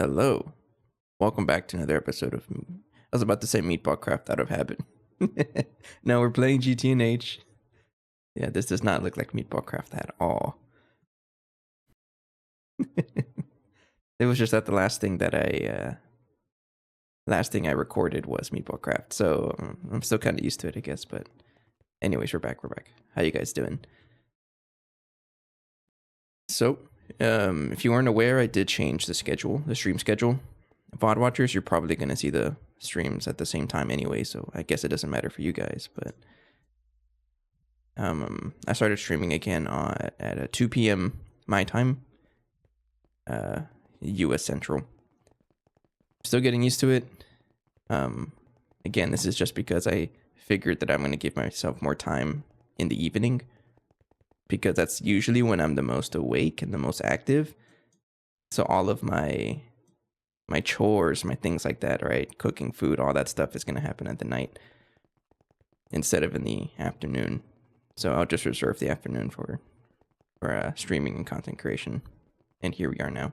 Hello. Welcome back to another episode of I was about to say Meatball Craft out of habit. No, we're playing GTNH. Yeah, this does not look like Meatball Craft at all. It was just that the last thing I recorded was Meatball Craft, so I'm still kind of used to it, I guess. But anyways, we're back. How you guys doing? So, if you weren't aware, I did change the stream schedule. VOD watchers, you're probably going to see the streams at the same time anyway, so I guess it doesn't matter for you guys. But I started streaming again at 2 p.m. my time, U.S. Central. Still getting used to it. Again, this is just because I figured that I'm going to give myself more time in the evening, because that's usually when I'm the most awake and the most active. So all of my chores, my things like that, right? Cooking food, all that stuff is going to happen at the night instead of in the afternoon. So I'll just reserve the afternoon for streaming and content creation. And here we are now.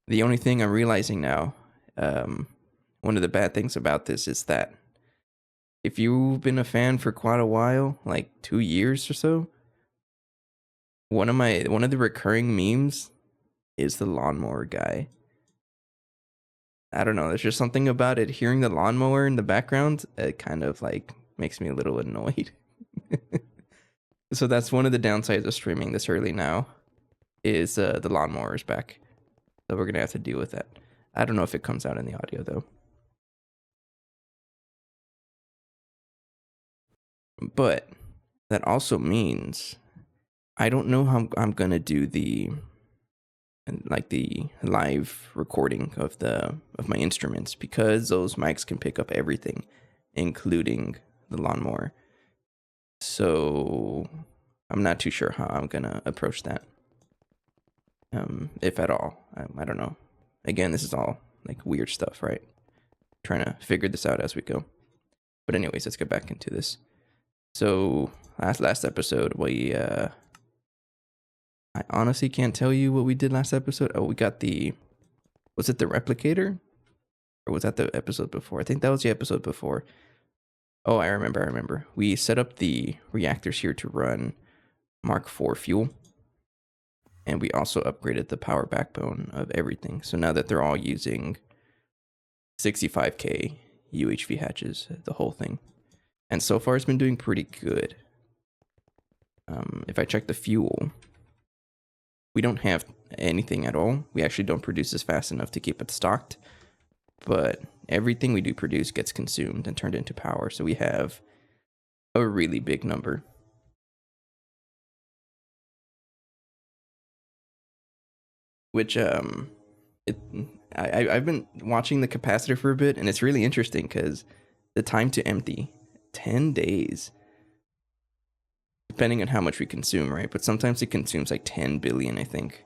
The only thing I'm realizing now, one of the bad things about this is that if you've been a fan for quite a while, like 2 years or so, one of the recurring memes is the lawnmower guy. I don't know, there's just something about it. Hearing the lawnmower in the background, it kind of like makes me a little annoyed. So that's one of the downsides of streaming this early now, is the lawnmower is back. So we're gonna have to deal with that. I don't know if it comes out in the audio though. But that also means I don't know how I'm gonna do the live recording of my instruments, because those mics can pick up everything, including the lawnmower. So I'm not too sure how I'm gonna approach that, if at all. I don't know. Again, this is all like weird stuff, right? Trying to figure this out as we go. But anyways, let's get back into this. So last episode, I honestly can't tell you what we did last episode. Oh, we got was it the replicator? Or was that the episode before? I think that was the episode before. Oh, I remember. We set up the reactors here to run Mark IV fuel. And we also upgraded the power backbone of everything. So now that they're all using 65K UHV hatches, the whole thing. And so far it's been doing pretty good. If I check the fuel, we don't have anything at all. We actually don't produce this fast enough to keep it stocked. But everything we do produce gets consumed and turned into power. So we have a really big number. Which, I've been watching the capacitor for a bit, and it's really interesting because the time to empty, 10 days. Depending on how much we consume, right? But sometimes it consumes like 10 billion, I think,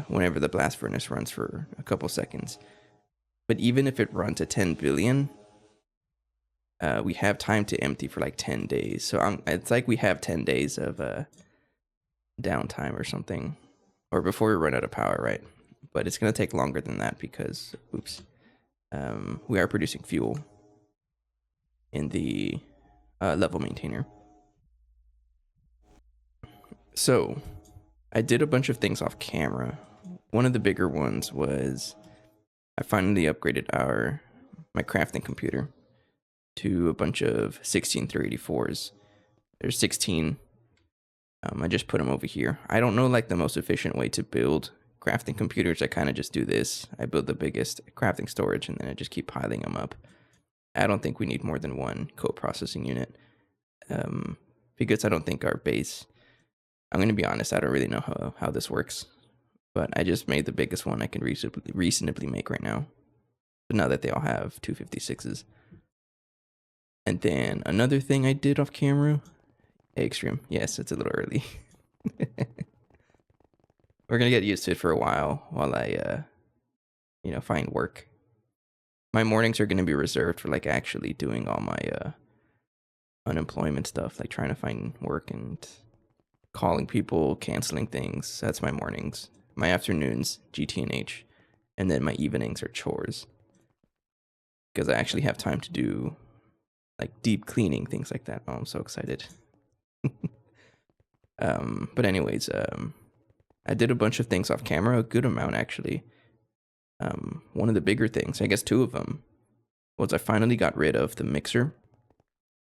whenever the blast furnace runs for a couple seconds. But even if it runs at 10 billion, we have time to empty for like 10 days. So it's like we have 10 days of downtime or something, or before we run out of power, right? But it's going to take longer than that because, we are producing fuel in the level maintainer. So I did a bunch of things off camera. One of the bigger ones was I finally upgraded my crafting computer to a bunch of 16384s. There's 16. I just put them over here. I don't know like the most efficient way to build crafting computers. I kind of just do this. I build the biggest crafting storage and then I just keep piling them up. I don't think we need more than one co-processing unit, because I don't think our base, I'm going to be honest, I don't really know how this works, but I just made the biggest one I can reasonably make right now. But now that they all have 256s. And then another thing I did off camera, egg stream. Yes, it's a little early. We're going to get used to it for a while I, find work. My mornings are going to be reserved for like actually doing all my unemployment stuff, like trying to find work and calling people, canceling things. That's my mornings. My afternoons, GTNH. and then my evenings are chores because I actually have time to do like deep cleaning, things like that. Oh, I'm so excited. But anyways, I did a bunch of things off camera, a good amount actually. One of the bigger things, I guess two of them, was I finally got rid of the mixer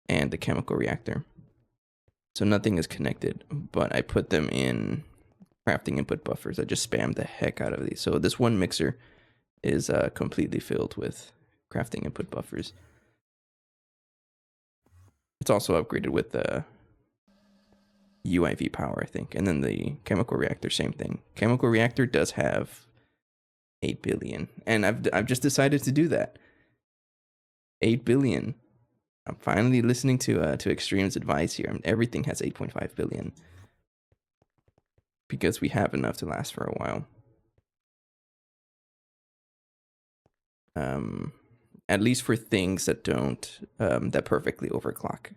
and the chemical reactor. So nothing is connected, but I put them in crafting input buffers. I just spammed the heck out of these. So this one mixer is completely filled with crafting input buffers. It's also upgraded with the UIV power, I think. And then the chemical reactor, same thing. Chemical reactor does have 8 billion. And I've just decided to do that. 8 billion. I'm finally listening to Extreme's advice here. Everything has 8.5 billion. Because we have enough to last for a while. At least for things that don't that perfectly overclock.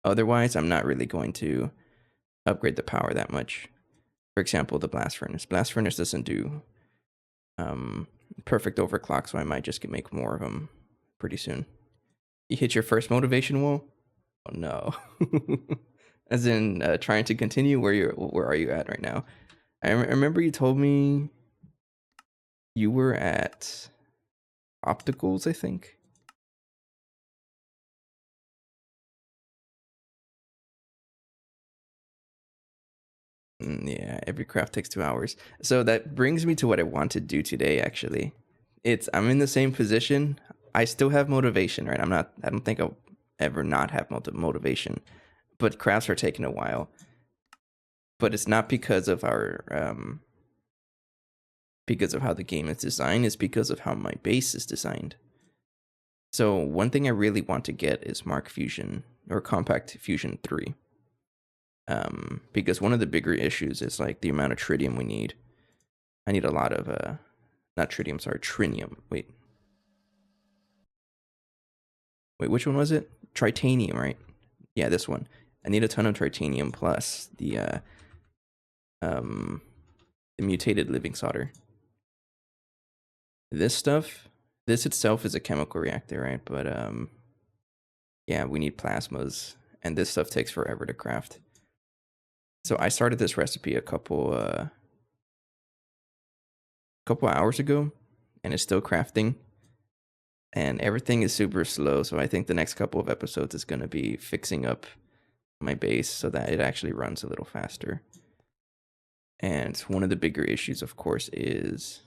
Otherwise, I'm not really going to upgrade the power that much. For example, the blast furnace. Blast furnace doesn't do perfect overclock, so I might just make more of them pretty soon. You hit your first motivation wall? Oh no. As in trying to continue. Where are you at right now? I remember you told me you were at opticals, I think. Yeah, every craft takes 2 hours. So that brings me to what I want to do today, actually. I'm in the same position. I still have motivation, right? I don't think I'll ever not have motivation. But crafts are taking a while. But it's not because of because of how the game is designed, it's because of how my base is designed. So one thing I really want to get is Mark Fusion or Compact Fusion 3. Because one of the bigger issues is like the amount of tritium we need. I need a lot of not tritium, sorry, trinium. Wait, which one was it? Tritanium, right? Yeah, this one. I need a ton of tritanium plus the mutated living solder. This itself is a chemical reactor, right? But yeah, we need plasmas, and this stuff takes forever to craft. So I started this recipe a couple hours ago, and it's still crafting. And everything is super slow, so I think the next couple of episodes is going to be fixing up my base so that it actually runs a little faster. And one of the bigger issues, of course, is,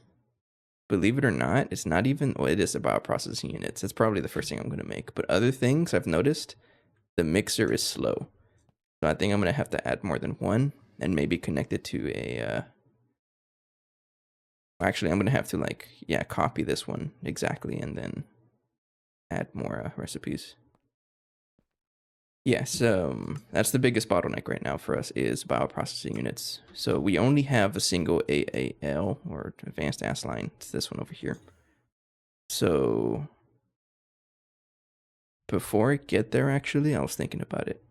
believe it or not, it's not even, well, it is about processing units. That's probably the first thing I'm going to make. But other things I've noticed, the mixer is slow. So I think I'm going to have to add more than one and maybe connect it to a, actually, I'm going to have to copy this one exactly and then add more recipes. Yeah, so that's the biggest bottleneck right now for us is bioprocessing units. So we only have a single AAL or advanced AS line. It's this one over here. So before I get there, actually, I was thinking about it.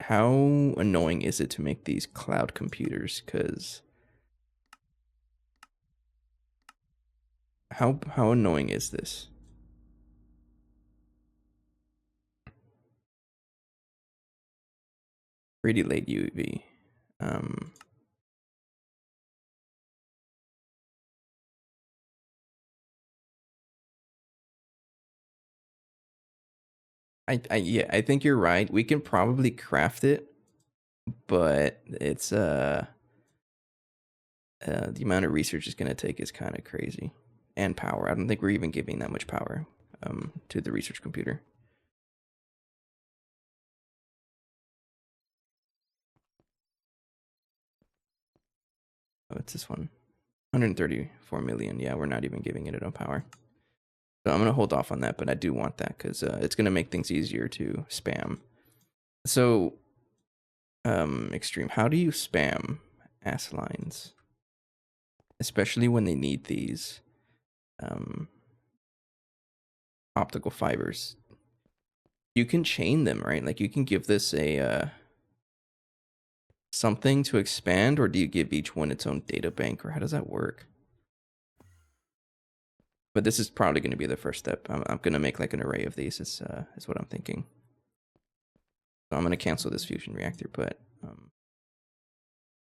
How annoying is it to make these cloud computers? Because how annoying is this? Pretty late UV. I think you're right. We can probably craft it, but it's the amount of research it's gonna take is kind of crazy, and power. I don't think we're even giving that much power to the research computer. Oh, it's this one. 134 million. Yeah, we're not even giving it enough power. So I'm gonna hold off on that, but I do want that because it's gonna make things easier to spam. So, Extreme, how do you spam AS lines, especially when they need these optical fibers? You can chain them, right? Like you can give this a something to expand, or do you give each one its own data bank, or how does that work? But this is probably going to be the first step. I'm going to make like an array of these is what I'm thinking. So I'm going to cancel this fusion reactor, but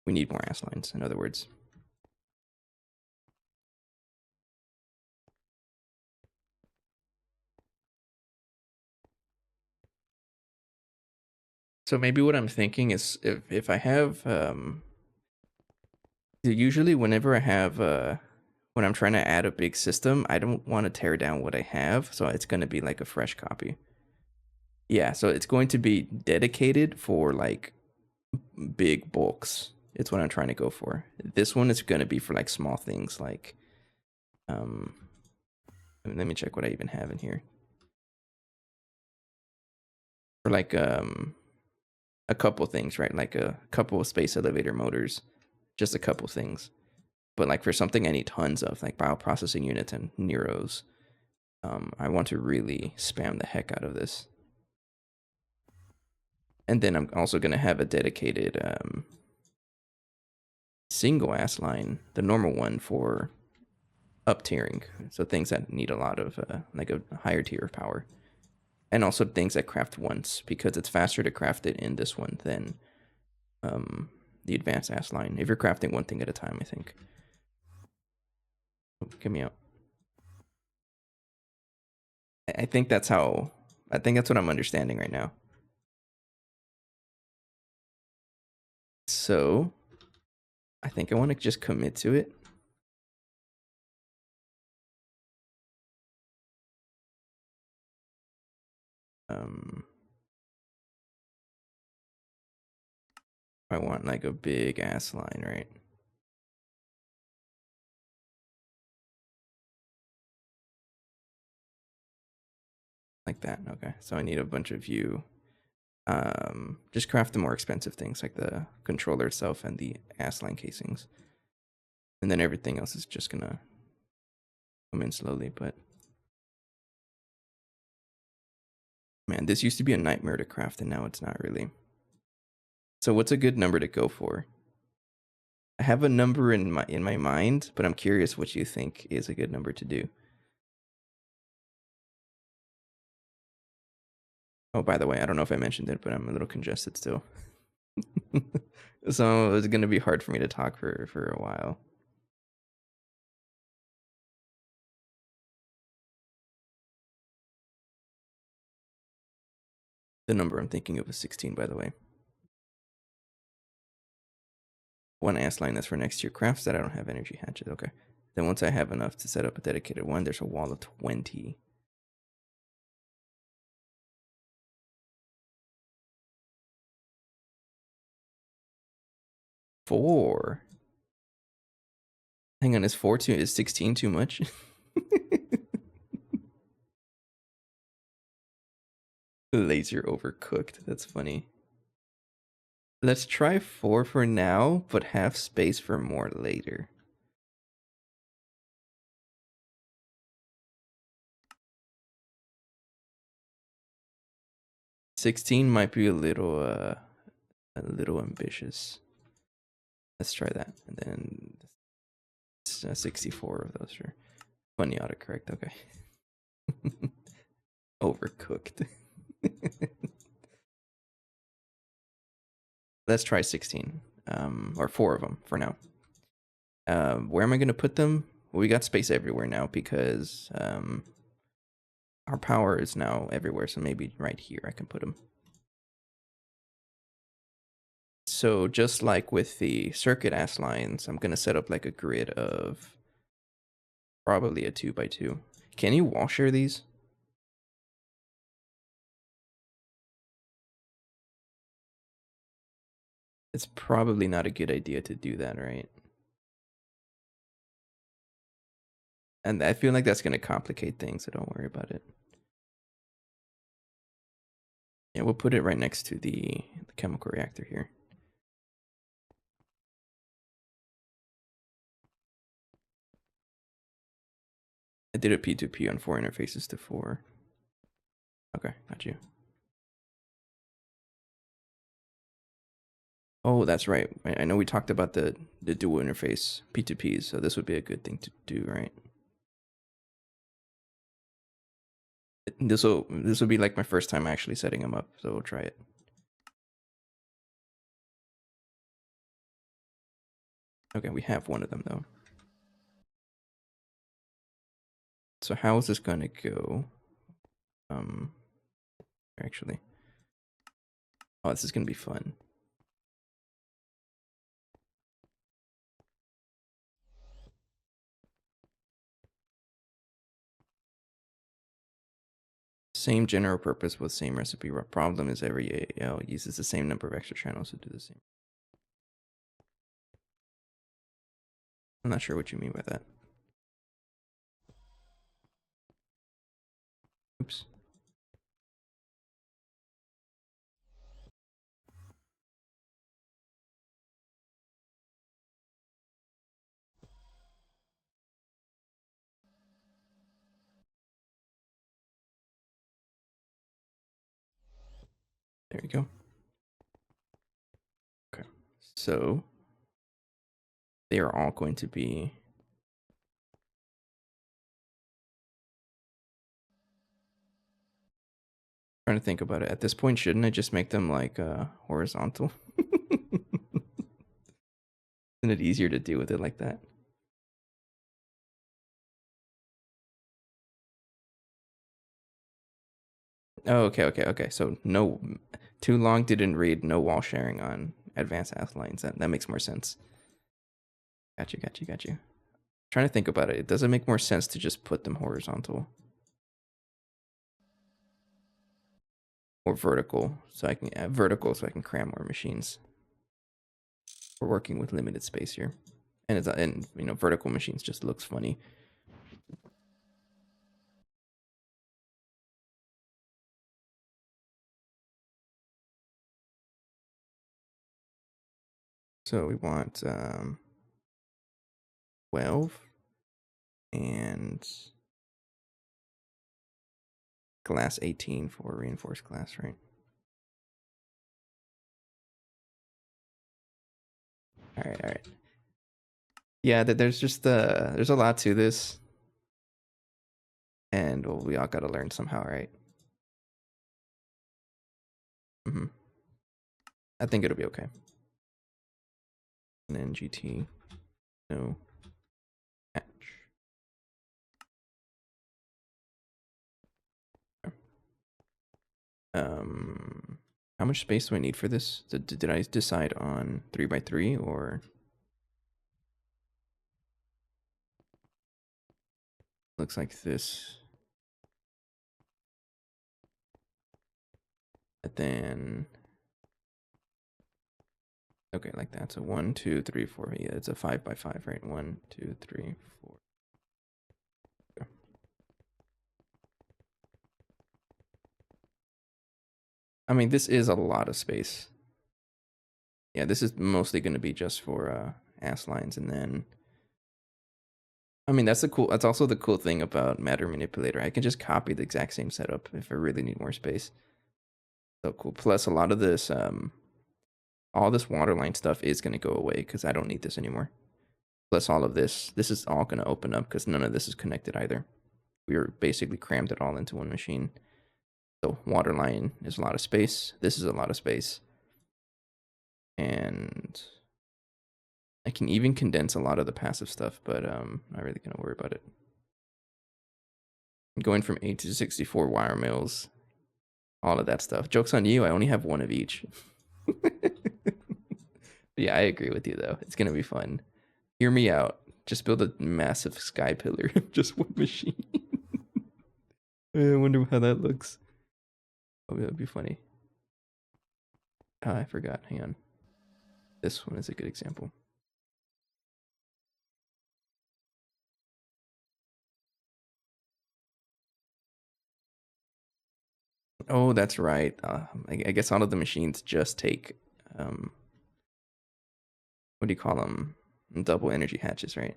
we need more ass lines, in other words. So maybe what I'm thinking is if I have usually whenever I have when I'm trying to add a big system, I don't want to tear down what I have, so it's going to be like a fresh copy. Yeah, so it's going to be dedicated for like big bulks. It's what I'm trying to go for. This one is going to be for like small things like let me check what I even have in here. For like a couple things, right? Like a couple of space elevator motors, just a couple things. But like for something I need tons of, like bioprocessing units and Neros, I want to really spam the heck out of this. And then I'm also going to have a dedicated single ass line, the normal one for up tiering. So things that need a lot of like a higher tier of power. And also things that craft once, because it's faster to craft it in this one than the advanced ass line. If you're crafting one thing at a time, I think. Oh, get me out. I think that's how. I think that's what I'm understanding right now. So, I think I want to just commit to it. I want like a big ass line, right? Like that. Okay. So I need a bunch of you. Just craft the more expensive things like the controller itself and the ass line casings. And then everything else is just gonna come in slowly, but man, this used to be a nightmare to craft and now it's not really. So what's a good number to go for? I have a number in my mind, but I'm curious what you think is a good number to do. Oh, by the way, I don't know if I mentioned it, but I'm a little congested still. So it's gonna be hard for me to talk for a while. The number I'm thinking of is 16, by the way. One ass line that's for next year crafts that I don't have energy hatches. Okay. Then once I have enough to set up a dedicated one, there's a wall of 20. 4. Hang on, is 16 too much? Laser overcooked. That's funny. Let's try 4 for now, but have space for more later. $16 might be a little ambitious. Let's try that. And then 64 of those are funny autocorrect. Okay. Overcooked. Let's try 16. Or 4 of them for now. Where am I going to put them? Well, we got space everywhere now because our power is now everywhere. So maybe right here I can put them. So just like with the circuit ass lines, I'm going to set up like a grid of probably a 2x2. Can you wall share these? It's probably not a good idea to do that, right? And I feel like that's going to complicate things, so don't worry about it. Yeah, we'll put it right next to the chemical reactor here. I did a P2P on 4 interfaces to 4. Okay, got you. Oh, that's right. I know we talked about the dual interface P2Ps, so this would be a good thing to do, right? This will be like my first time actually setting them up, so we'll try it. Okay, we have one of them though. So how is this gonna go? Actually, oh, this is gonna be fun. Same general purpose with same recipe. Problem is every AAL uses the same number of extra channels to do the same. I'm not sure what you mean by that. Oops. There you go. Okay. So they are all going to be trying to think about it. At this point, shouldn't I just make them like horizontal? Isn't it easier to deal with it like that? Oh, okay. So no, too long didn't read. No wall sharing on advanced ask lines. That makes more sense. Got you. Trying to think about it. Does it make more sense to just put them horizontal or vertical? So I can vertical so I can cram more machines. We're working with limited space here, and vertical machines just looks funny. So we want 12 and glass 18 for reinforced glass, right? All right. Yeah, there's just there's a lot to this, and well, we all got to learn somehow, right? I think it'll be okay. And then GT, no hatch. How much space do I need for this? Did I decide on 3x3 or? Looks like this. And then, okay, like that. So 1, 2, 3, 4. Yeah, it's a 5x5, right? 1, 2, 3, 4. Okay. I mean, this is a lot of space. Yeah, this is mostly going to be just for ass lines, and then I mean that's also the cool thing about matter manipulator. I can just copy the exact same setup if I really need more space. So cool. Plus a lot of this all this waterline stuff is going to go away because I don't need this anymore. Plus all of this is all going to open up because none of this is connected either. We were basically crammed it all into one machine. So waterline is a lot of space. This is a lot of space. And I can even condense a lot of the passive stuff, but not really gonna worry about it. Going from 8 to 64 wire mills, all of that stuff. Joke's on you, I only have one of each. Yeah, I agree with you though. It's gonna be fun. Hear me out. Just build a massive sky pillar, just one machine. I wonder how that looks. Oh, that would be funny. I forgot. Hang on. This one is a good example. Oh, that's right. I guess all of the machines just take what do you call them? Double energy hatches, right?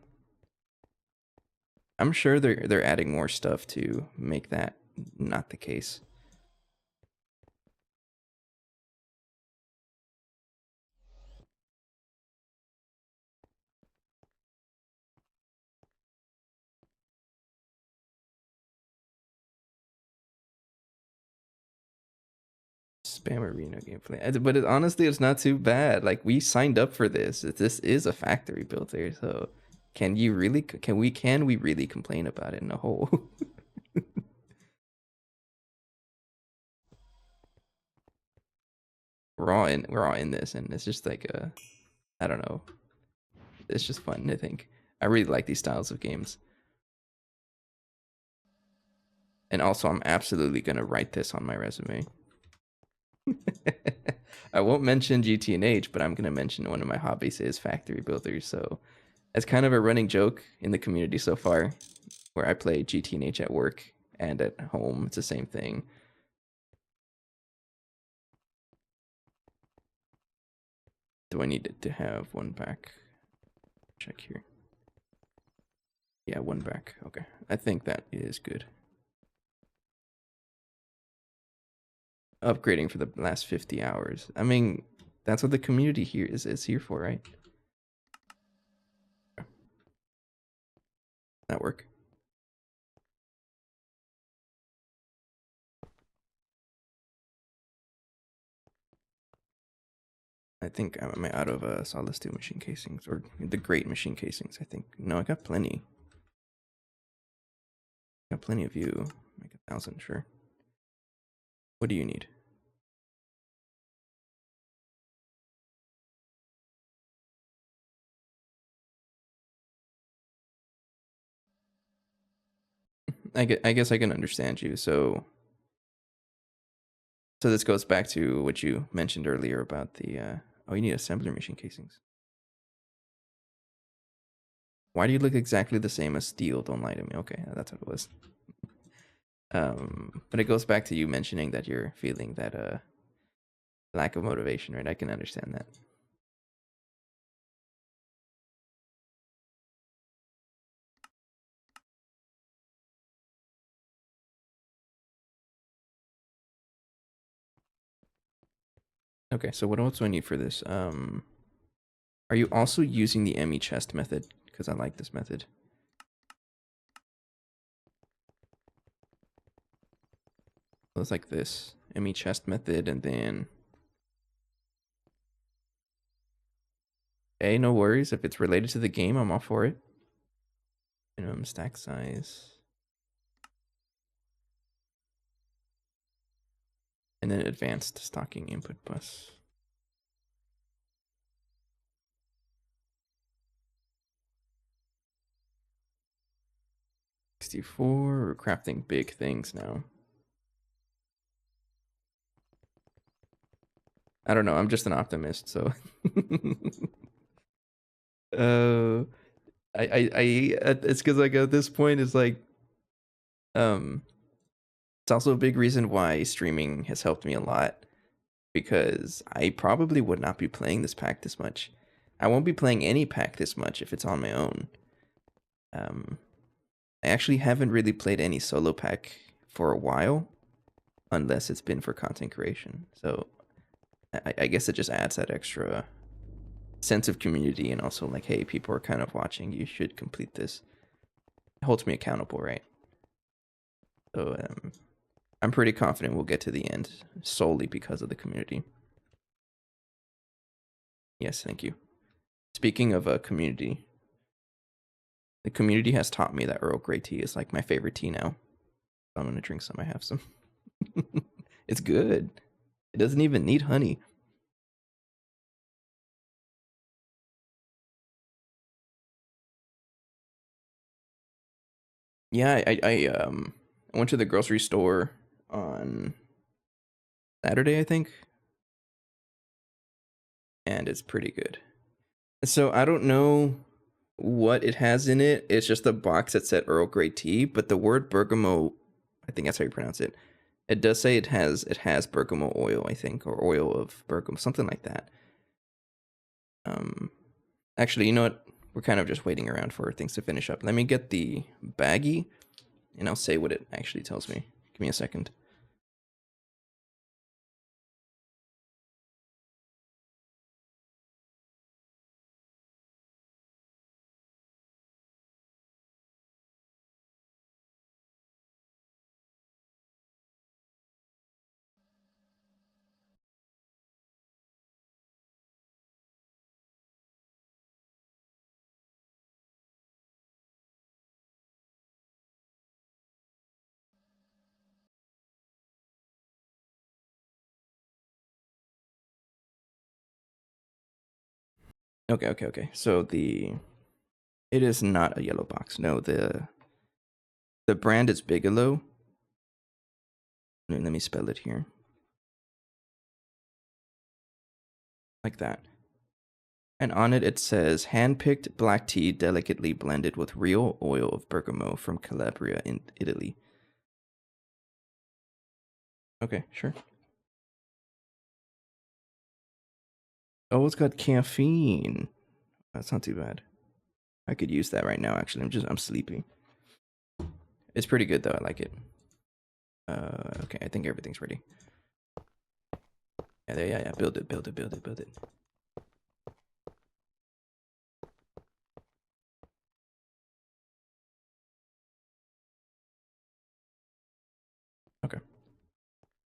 I'm sure they're adding more stuff to make that not the case. spam arena gameplay. But honestly, it's not too bad. Like, we signed up for this. This is a factory builder, so can we really complain about it in a whole? We're all in this, and it's just like I don't know. It's just fun, I think. I really like these styles of games. And also, I'm absolutely gonna write this on my resume. I won't mention GTNH, but I'm gonna mention one of my hobbies is factory builders. So it's kind of a running joke in the community so far, where I play GTNH at work and at home. It's the same thing. Do I need to have one back? Check here. Yeah, one back. Okay. I think that is good. Upgrading for the last 50 hours. I mean, that's what the community here is here for, right? That work? I think am I out of solid steel machine casings or the great machine casings? I think no, I got plenty. Got plenty of you. Make 1,000, sure. What do you need? I guess I can understand you. So this goes back to what you mentioned earlier about the oh, you need assembler machine casings. Why do you look exactly the same as steel? Don't lie to me. Okay, that's what it was. But it goes back to you mentioning that you're feeling that lack of motivation, right? I can understand that. Okay, so what else do I need for this? Are you also using the ME chest method? Because I like this method. So it's like this ME chest method, and then hey, no worries. If it's related to the game, I'm all for it. Minimum stack size. And then advanced stocking input bus. We're crafting big things now. I don't know. I'm just an optimist, so. uh, it's because like at this point it's like, um, it's also a big reason why streaming has helped me a lot because I probably would not be playing this pack this much. I won't be playing any pack this much if it's on my own. I actually haven't really played any solo pack for a while, unless it's been for content creation. So I guess it just adds that extra sense of community and also like, hey, people are kind of watching. You should complete this. It holds me accountable, right? So I'm pretty confident we'll get to the end solely because of the community. Yes, thank you. Speaking of a community, the community has taught me that Earl Grey tea is like my favorite tea now. I'm gonna drink some. I have some. It's good. It doesn't even need honey. Yeah, I went to the grocery store on Saturday, I think, and it's pretty good. So I don't know what it has in it. It's just a box that said Earl Grey tea, but the word bergamot, I think that's how you pronounce it. It does say it has bergamot oil, I think, or oil of bergamot, something like that. Um, actually, you know what? We're kind of just waiting around for things to finish up. Let me get the baggie, and I'll say what it actually tells me. Give me a second. Okay. So it is not a yellow box. No, the brand is Bigelow. Let me spell it here. Like that. And on it, it says hand-picked black tea delicately blended with real oil of bergamot from Calabria in Italy. Okay, sure. Oh, it's got caffeine. That's not too bad. I could use that right now, actually. I'm sleepy. It's pretty good, though. I like it. Okay, I think everything's ready. Yeah. Build it. Okay.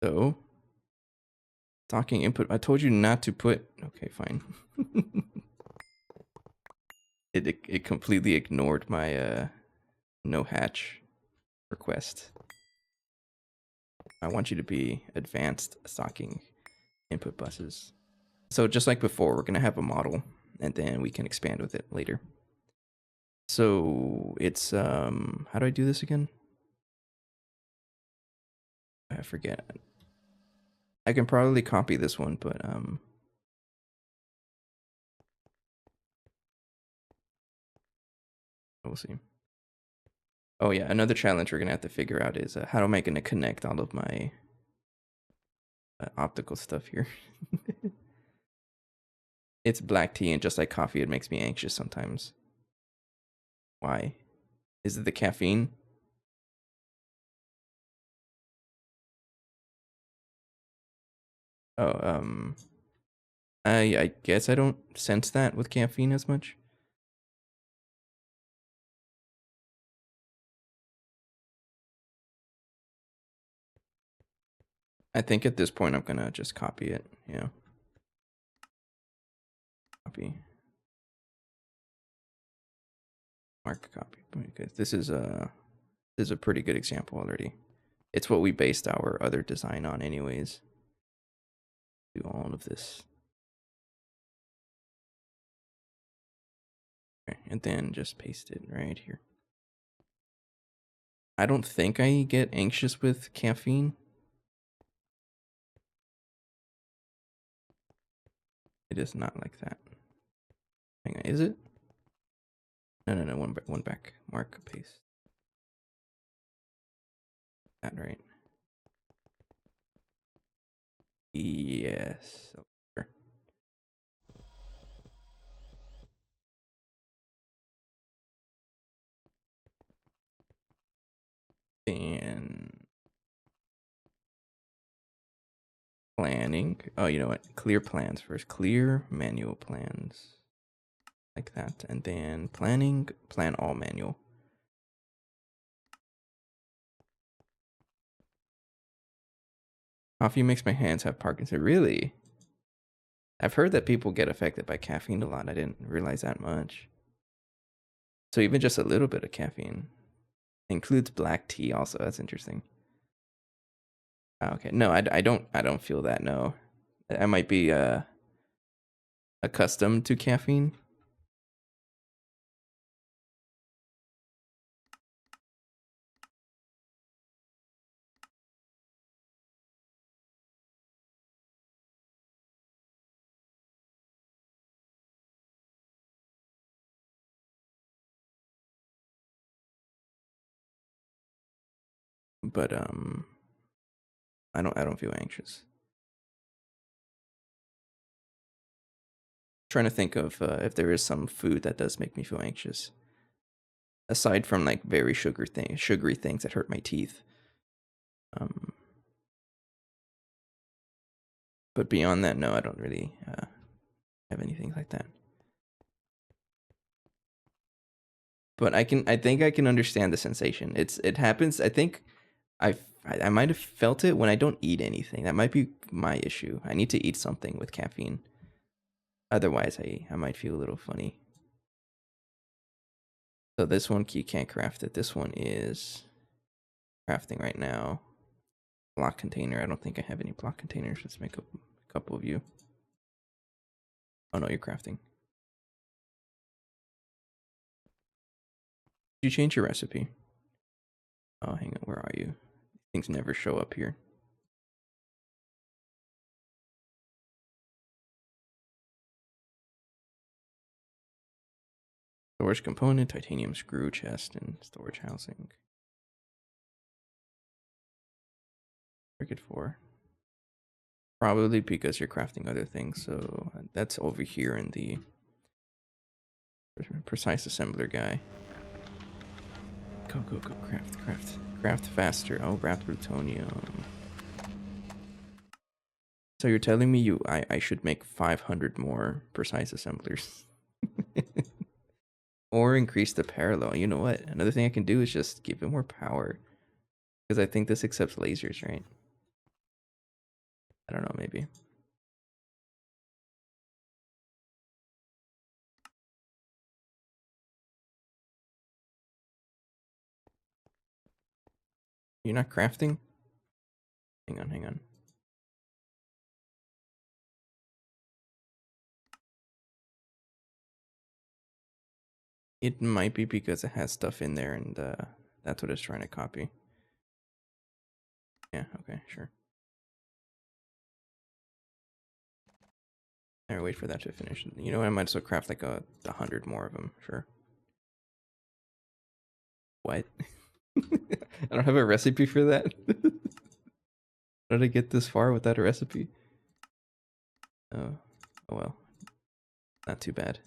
So, docking input. I told you not to put. Okay, fine. it completely ignored my no hatch request. I want you to be advanced stocking input buses. So just like before, we're gonna have a model, and then we can expand with it later. So it's how do I do this again? I forget. I can probably copy this one, but we'll see. Oh yeah, another challenge we're gonna have to figure out is how am I gonna connect all of my optical stuff here? It's black tea, and just like coffee, it makes me anxious sometimes. Why? Is it the caffeine? Oh, I guess I don't sense that with caffeine as much. I think at this point I'm gonna just copy it. Yeah. Copy. Mark copy. Because this is a pretty good example already. It's what we based our other design on anyways. Do all of this. Okay, and then just paste it right here. I don't think I get anxious with caffeine. It is not like that. Hang on, is it? No, one back. Mark, paste. That right. Yes. Sure. And planning. Oh, you know what? Clear plans first. Clear manual plans. Like that. And then planning, plan all manual. Coffee makes my hands have Parkinson. Really? I've heard that people get affected by caffeine a lot. I didn't realize that much. So even just a little bit of caffeine includes black tea also. That's interesting. Okay. No, I don't feel that. No. I might be accustomed to caffeine. But I don't feel anxious. Trying to think of if there is some food that does make me feel anxious. Aside from like very sugary things that hurt my teeth. But beyond that, no, I don't really have anything like that. But I think I can understand the sensation. It happens. I think I might have felt it when I don't eat anything. That might be my issue. I need to eat something with caffeine. Otherwise, I might feel a little funny. So this one, you can't craft it. This one is crafting right now. Block container. I don't think I have any block containers. Let's make a couple of you. Oh no, you're crafting. Did you change your recipe? Oh, hang on. Where are you? Things never show up here. Storage component, titanium screw chest, and storage housing. Circuit 4. Probably because you're crafting other things, so that's over here in the precise assembler guy. Go, go, go, craft, craft. Craft faster. Oh, wrapped plutonium. So you're telling me I should make 500 more precise assemblers? Or increase the parallel. You know what? Another thing I can do is just give it more power. Because I think this accepts lasers, right? I don't know, maybe. You're not crafting? Hang on, hang on. It might be because it has stuff in there and that's what it's trying to copy. Yeah, okay, sure. Alright, wait for that to finish. You know what, I might as well craft like 100 more of them, sure. What? I don't have a recipe for that? How did I get this far without a recipe? Oh, oh well. Not too bad.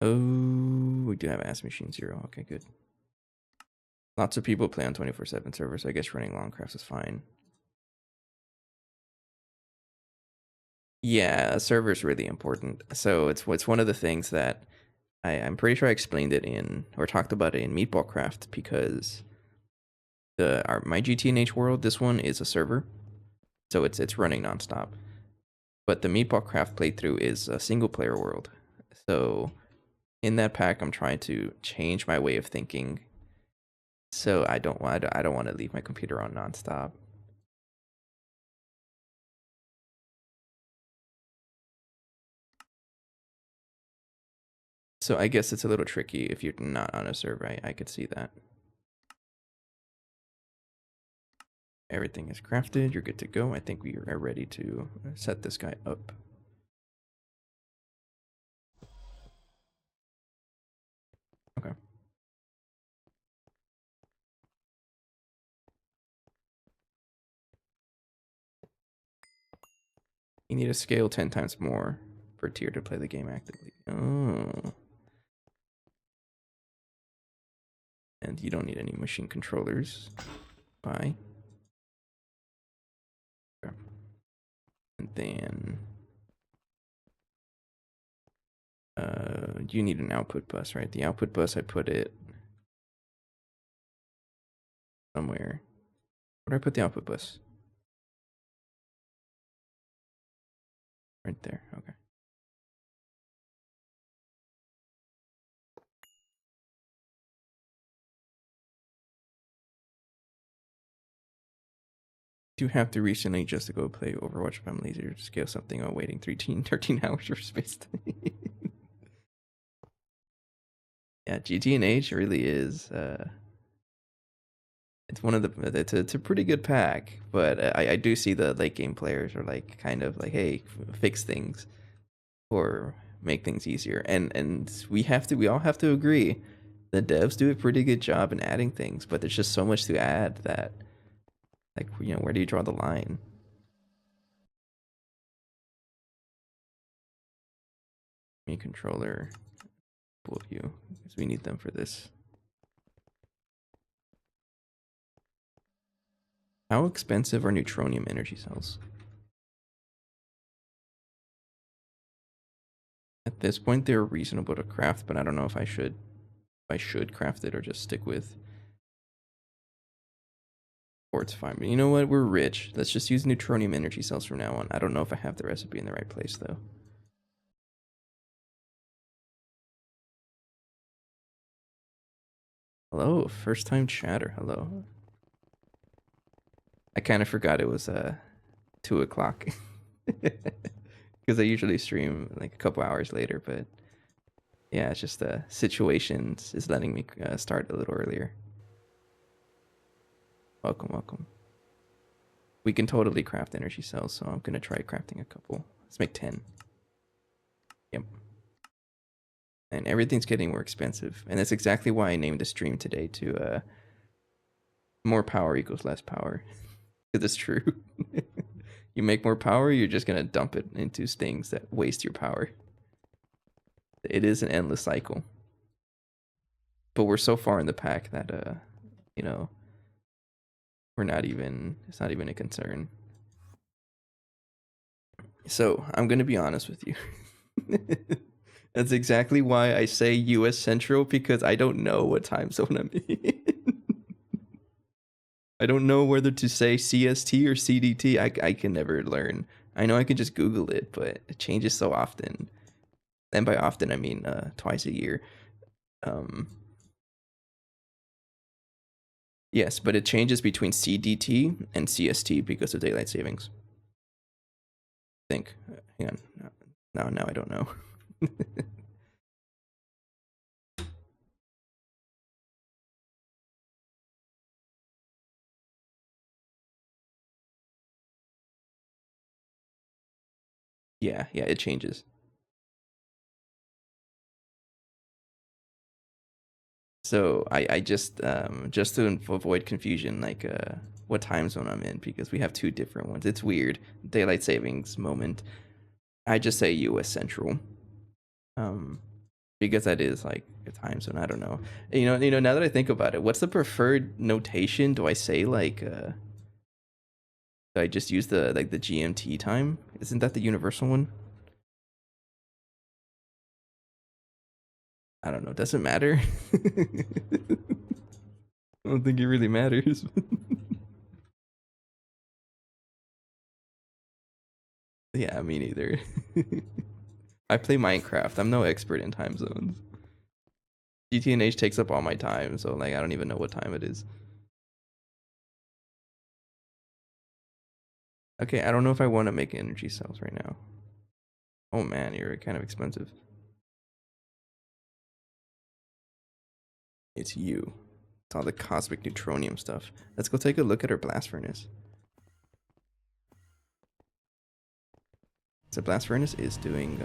Oh, we do have Ass Machine 0. Okay, good. Lots of people play on 24/7 servers, so I guess running long crafts is fine. Yeah, a server is really important. So it's one of the things that I'm pretty sure I explained it in or talked about it in Meatball Craft because my GTNH world, this one is a server, so it's running nonstop. But the Meatball Craft playthrough is a single player world. So in that pack, I'm trying to change my way of thinking. So I don't want to leave my computer on nonstop. So I guess it's a little tricky if you're not on a server. I could see that. Everything is crafted. You're good to go. I think we are ready to set this guy up. Okay. You need to scale 10 times more per tier to play the game actively. Oh. And you don't need any machine controllers. Bye. Okay. And then you need an output bus, right? The output bus, I put it somewhere. Where did I put the output bus? Right there. Okay. Do have to recently just to go play Overwatch if I'm lazy to scale something while waiting 13 hours for space. Yeah, GTNH really is. It's one of the. It's a pretty good pack, but I do see the late game players are like kind of like, hey, fix things or make things easier, and we all have to agree, the devs do a pretty good job in adding things, but there's just so much to add that, like, where do you draw the line? Me controller, both of you, because we need them for this. How expensive are neutronium energy cells? At this point, they're reasonable to craft, but I don't know if I should craft it or just stick with. Or it's fine. But you know what? We're rich. Let's just use neutronium energy cells from now on. I don't know if I have the recipe in the right place, though. Hello, first time chatter. Hello. I kind of forgot it was 2 o'clock. Because I usually stream like a couple hours later, but Yeah, it's just the situations is letting me start a little earlier. Welcome, welcome. We can totally craft energy cells, so I'm gonna try crafting a couple. Let's make 10. Yep. And everything's getting more expensive, and that's exactly why I named the stream today to more power equals less power. Because it's true. You make more power, you're just gonna dump it into things that waste your power. It is an endless cycle. But we're so far in the pack that you know, we're not even it's not even a concern. So I'm gonna be honest with you. That's exactly why I say US Central, because I don't know what time zone I'm in. I don't know whether to say CST or CDT. I can never learn. I know I can just Google it, but it changes so often. And by often I mean twice a year. Yes, but it changes between CDT and CST because of daylight savings. I think. Hang on. No, I don't know. Yeah, it changes. So I just to avoid confusion, like what time zone I'm in, because we have two different ones. It's weird. Daylight savings moment. I just say US Central. Um because that is like a time zone. I don't know. Now that I think about it, what's the preferred notation? Do I say like do I just use the like the GMT time? Isn't that the universal one? I don't know. Does it matter? I don't think it really matters. Yeah, me neither. I play Minecraft. I'm no expert in time zones. GTNH takes up all my time, so like I don't even know what time it is. Okay, I don't know if I want to make energy cells right now. Oh man, you're kind of expensive. It's you. It's all the cosmic neutronium stuff. Let's go take a look at our blast furnace. So blast furnace is doing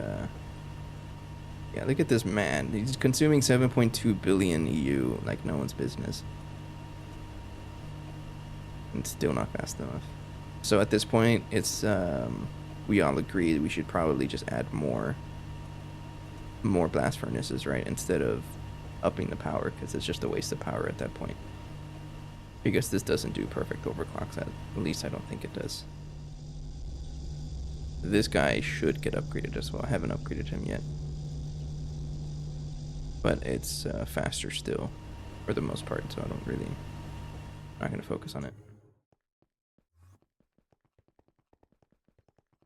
yeah, look at this man. He's consuming 7.2 billion EU like no one's business. And still not fast enough. So at this point, it's we all agree we should probably just add more blast furnaces, right? Instead of upping the power, because it's just a waste of power at that point. Because this doesn't do perfect overclocks, at least I don't think it does. This guy should get upgraded as well. I haven't upgraded him yet. But it's faster still, for the most part, so I don't really... I'm not going to focus on it.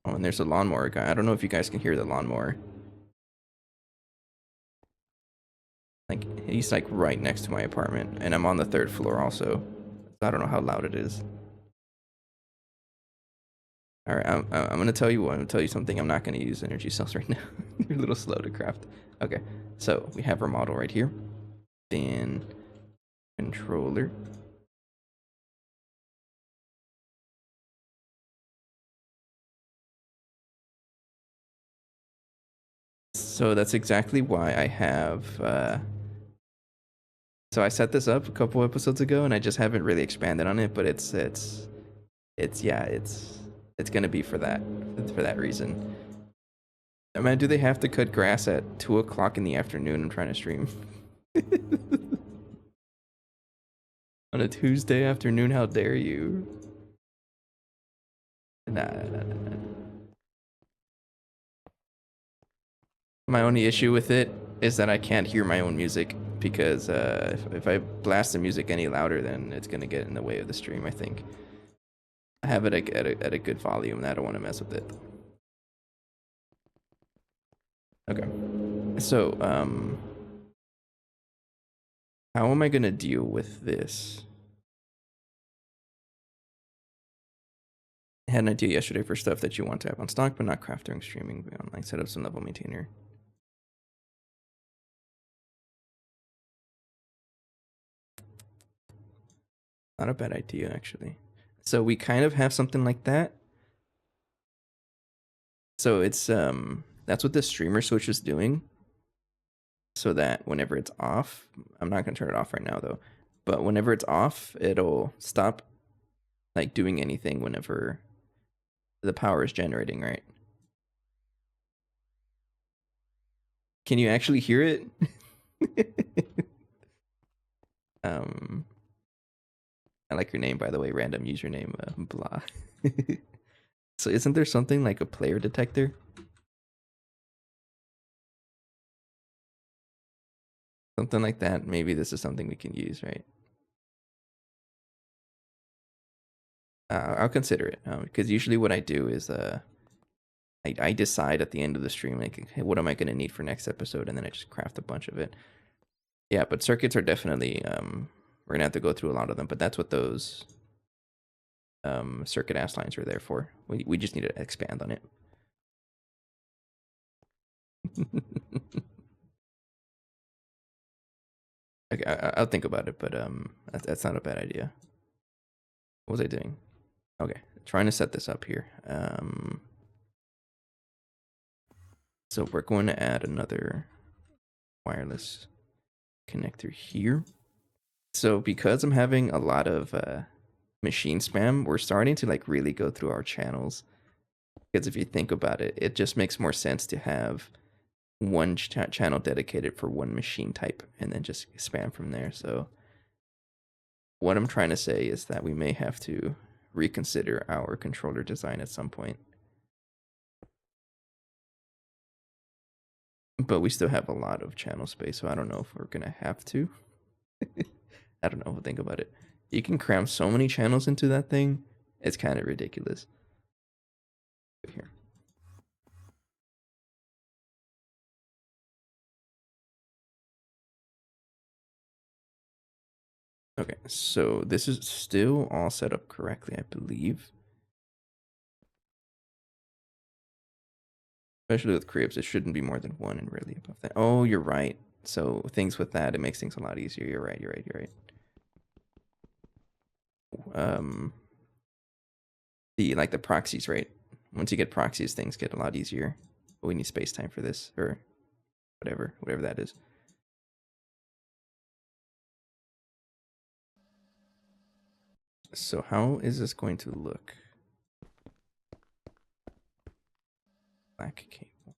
Oh, and there's a lawnmower guy. I don't know if you guys can hear the lawnmower. Like, he's like right next to my apartment, and I'm on the 3rd floor also. I don't know how loud it is. All right, I'm gonna tell you what. I'm gonna tell you something. I'm not gonna use energy cells right now. They're a little slow to craft. Okay, so we have our model right here. Then controller. So that's exactly why I have. So I set this up a couple episodes ago, and I just haven't really expanded on it. But it's yeah, it's gonna be for that reason. Man, do they have to cut grass at 2 o'clock in the afternoon? I'm trying to stream on a Tuesday afternoon. How dare you? Nah. My only issue with it is that I can't hear my own music, because if I blast the music any louder, then it's gonna get in the way of the stream. I think I have it at a good volume, and I don't want to mess with it. Okay, so how am I gonna deal with this? I had an idea yesterday for stuff that you want to have on stock but not craft during streaming. Online setups and level maintainer. Not a bad idea, actually. So we kind of have something like that. So it's that's what the streamer switch is doing. So that whenever it's off, I'm not gonna turn it off right now though, but whenever it's off, it'll stop like doing anything whenever the power is generating, right? Can you actually hear it? um I like your name, by the way, random username, blah. So isn't there something like a player detector? Something like that. Maybe this is something we can use, right? I'll consider it, because usually what I do is I decide at the end of the stream, like, hey, what am I going to need for next episode, and then I just craft a bunch of it. Yeah, but circuits are definitely we're gonna have to go through a lot of them, but that's what those circuit ass lines are there for. We just need to expand on it. Okay, I'll think about it, but that's not a bad idea. What was I doing? Okay, trying to set this up here. So we're going to add another wireless connector here. So because I'm having a lot of machine spam, we're starting to like really go through our channels. Because if you think about it, it just makes more sense to have one channel dedicated for one machine type and then just spam from there. So what I'm trying to say is that we may have to reconsider our controller design at some point. But we still have a lot of channel space, so I don't know if we're gonna have to. I don't know, think about it. You can cram so many channels into that thing, it's kind of ridiculous. Here. Okay, so this is still all set up correctly, I believe. Especially with cribs, it shouldn't be more than one and really above that. Oh, you're right. So things with that, it makes things a lot easier. You're right, you're right, you're right. The proxies, right? Once you get proxies, things get a lot easier. But we need space time for this, or whatever that is. So how is this going to look? Black cable.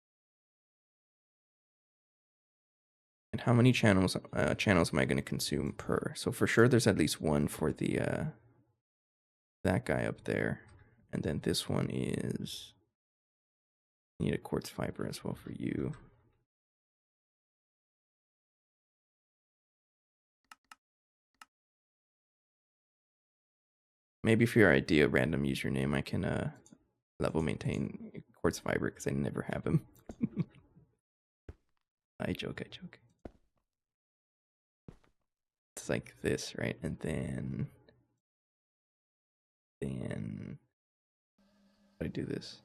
And how many channels am I going to consume per? So for sure there's at least one for the that guy up there. And then this one is, need a quartz fiber as well for you. Maybe for your idea random username, I can level maintain quartz fiber because I never have him. I joke. It's like this, right? And then I do this.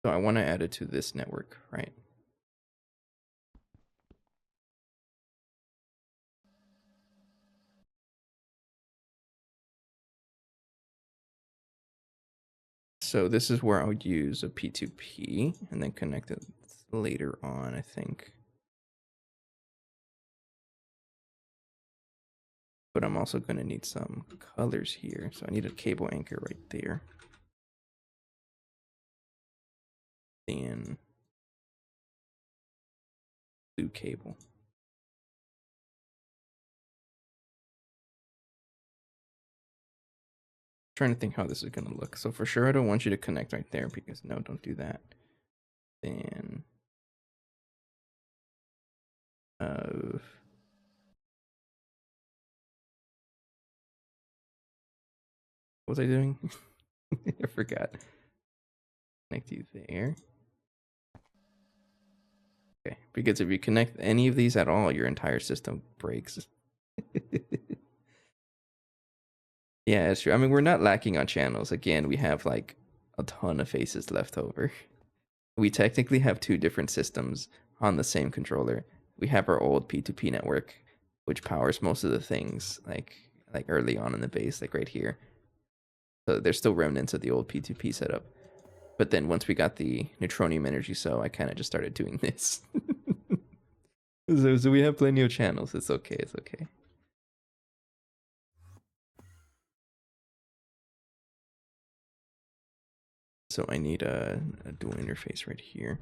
So I want to add it to this network, right? So this is where I would use a P2P and then connect it later on, I think. But I'm also going to need some colors here. So I need a cable anchor right there. Then blue cable. Trying to think how this is going to look. So for sure, I don't want you to connect right there because no, don't do that. Then what was I doing? I forgot. Connect you there. Okay, because if you connect any of these at all, your entire system breaks. Yeah, it's true. I mean, we're not lacking on channels. Again, we have like a ton of faces left over. We technically have two different systems on the same controller. We have our old P2P network, which powers most of the things like early on in the base, like right here. So there's still remnants of the old P2P setup. But then once we got the neutronium energy cell, I kind of just started doing this. So we have plenty of channels. It's okay. It's okay. So I need a dual interface right here.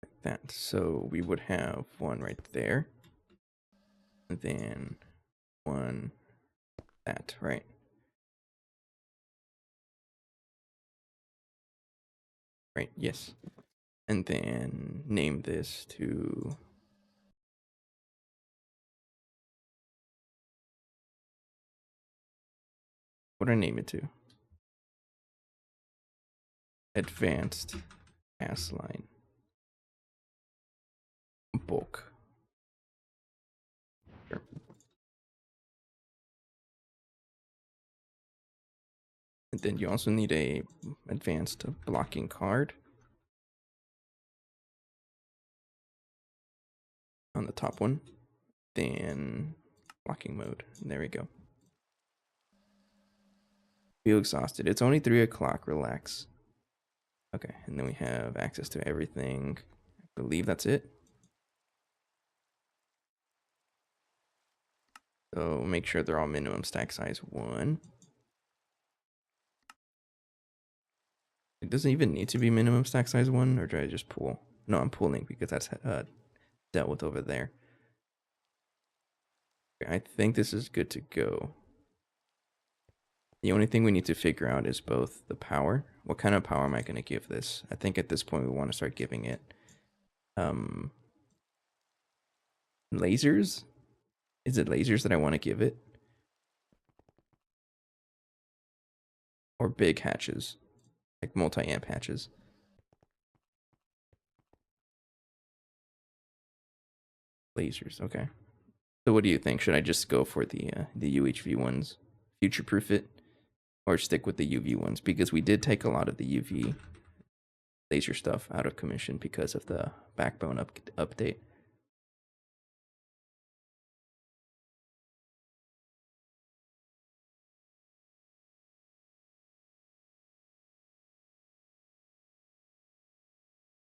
Like that. So we would have one right there. And then one that, right? Right, yes. And then name this to what do I name it to? Advanced pass line bulk. Sure. And then you also need a advanced blocking card on the top one. Then blocking mode. And there we go. Feel exhausted. It's only 3 o'clock. Relax. Okay, and then we have access to everything. I believe that's it. So make sure they're all minimum stack size 1. It doesn't even need to be minimum stack size 1, or do I just pull? No, I'm pulling because that's dealt with over there. Okay, I think this is good to go. The only thing we need to figure out is both the power. What kind of power am I going to give this? I think at this point we want to start giving it lasers. Is it lasers that I want to give it? Or big hatches? Like multi-amp hatches? Lasers, okay. So what do you think? Should I just go for the UHV ones, future-proof it, or stick with the UV ones? Because we did take a lot of the UV laser stuff out of commission because of the backbone update.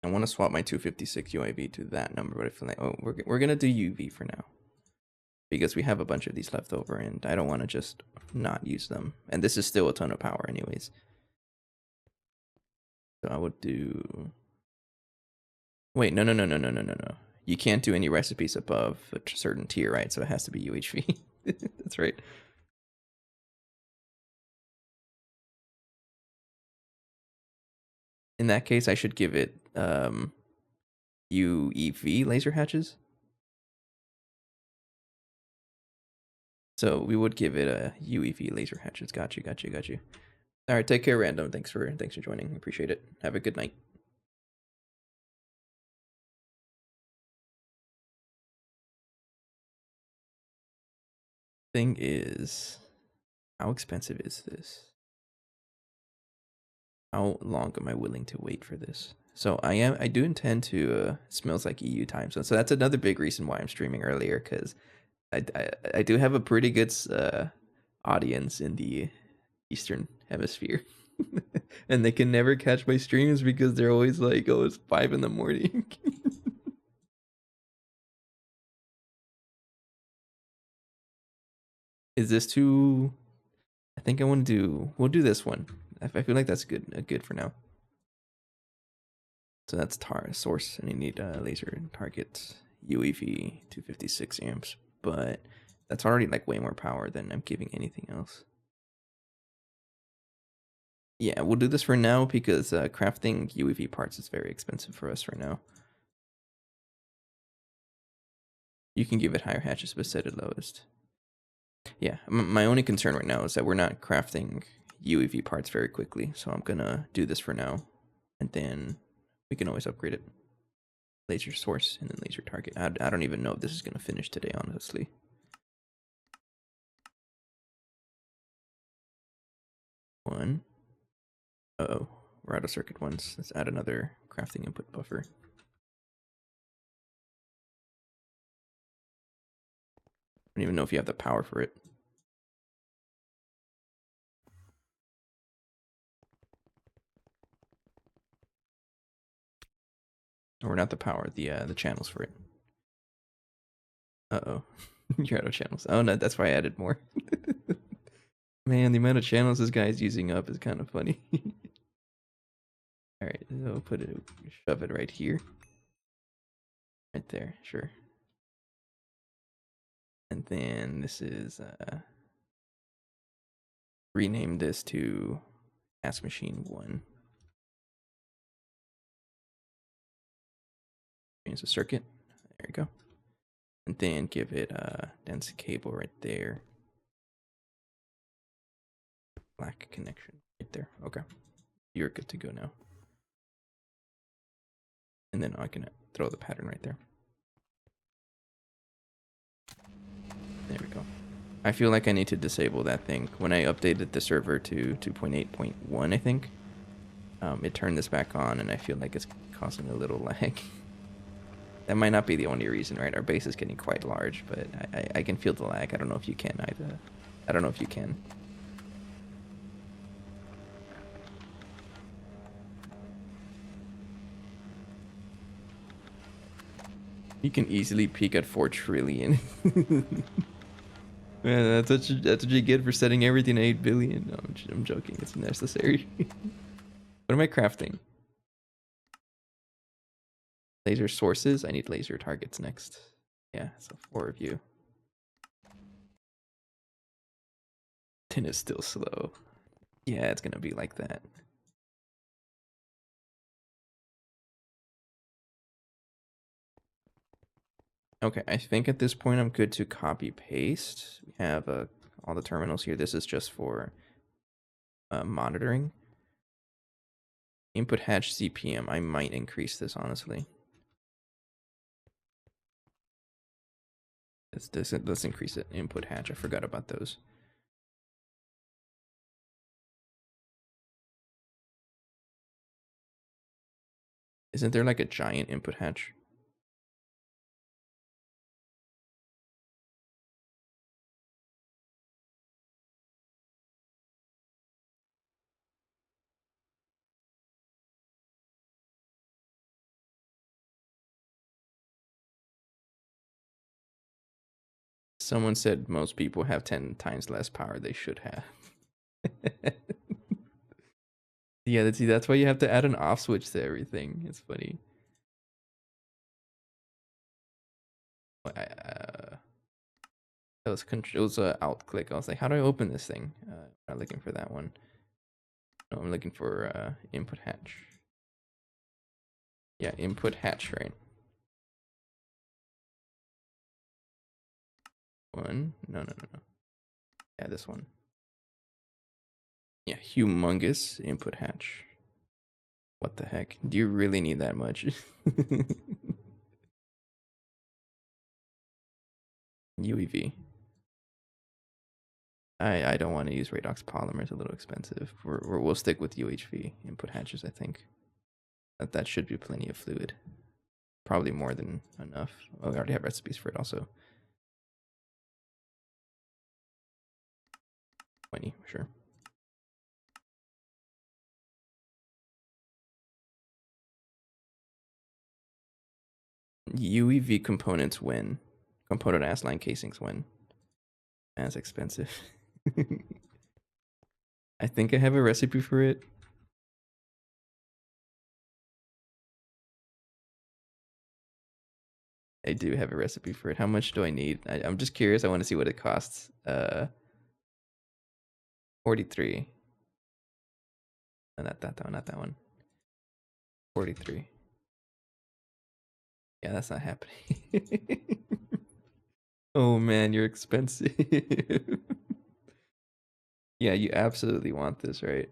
I want to swap my 256 UIV to that number, but I feel like, oh, we're gonna do UV for now because we have a bunch of these left over, and I don't want to just not use them. And this is still a ton of power, anyways. So I would do. Wait, no. You can't do any recipes above a certain tier, right? So it has to be UHV. That's right. In that case, I should give it UEV laser hatches. So we would give it a UEV laser hatches. Got you. All right, take care, random. Thanks for joining. Appreciate it. Have a good night. Thing is, how expensive is this? How long am I willing to wait for this? So I do intend to Smells Like EU time zone. So that's another big reason why I'm streaming earlier, because I do have a pretty good audience in the Eastern Hemisphere. And they can never catch my streams because they're always like, oh, it's 5 in the morning. Is this too? I think I want to do. We'll do this one. I feel like that's good for now. So that's source, and you need a laser target UEV 256 amps, but that's already like way more power than I'm giving anything else. Yeah, we'll do this for now because crafting UEV parts is very expensive for us right now. You can give it higher hatches, but set it lowest. Yeah, my only concern right now is that we're not crafting UEV parts very quickly, so I'm gonna do this for now, and then we can always upgrade it. Laser source and then laser target. I don't even know if this is gonna finish today, honestly. One. Uh-oh, we're out of circuit ones. Let's add another crafting input buffer. I don't even know if you have the power for it. Or not the power, the channels for it. Uh-oh. You're out of channels. Oh no, that's why I added more. Man, the amount of channels this guy's using up is kind of funny. Alright, so put it, shove it right here. Right there, sure. And then this is rename this to Ask Machine 1. Change the circuit. There you go. And then give it a dense cable right there. Black connection right there. Okay. You're good to go now. And then I can throw the pattern right there. There we go. I feel like I need to disable that thing. When I updated the server to 2.8.1, I think, it turned this back on, and I feel like it's causing a little lag. That might not be the only reason, right? Our base is getting quite large, but I can feel the lag. I don't know if you can either. I don't know if you can. You can easily peak at 4 trillion. Man, that's what you get for setting everything at 8 billion. No, I'm joking. It's necessary. What am I crafting? Laser sources. I need laser targets next. Yeah, so 4 of you. 10 is still slow. Yeah, it's gonna be like that. Okay, I think at this point I'm good to copy paste. We have all the terminals here. This is just for monitoring. Input hatch CPM. I might increase this, honestly. Let's increase it. Input hatch. I forgot about those. Isn't there like a giant input hatch? Someone said most people have 10 times less power they should have. Yeah, that's why you have to add an off switch to everything. It's funny. It was alt click. I was like, how do I open this thing? I'm not looking for that one. No, I'm looking for input hatch. Yeah, input hatch, right? One. No. Yeah, this one. Yeah, humongous input hatch. What the heck? Do you really need that much? UEV. I don't want to use Radox polymer. It's a little expensive. We'll stick with UHV input hatches. I think that should be plenty of fluid. Probably more than enough. Oh, we already have recipes for it also. 20, sure. UEV components win. Component ass line casings win. That's expensive. I think I have a recipe for it. I do have a recipe for it. How much do I need? I'm just curious. I want to see what it costs. 43. No, not that one. Not that one. 43. Yeah, that's not happening. Oh man, you're expensive. Yeah, you absolutely want this, right?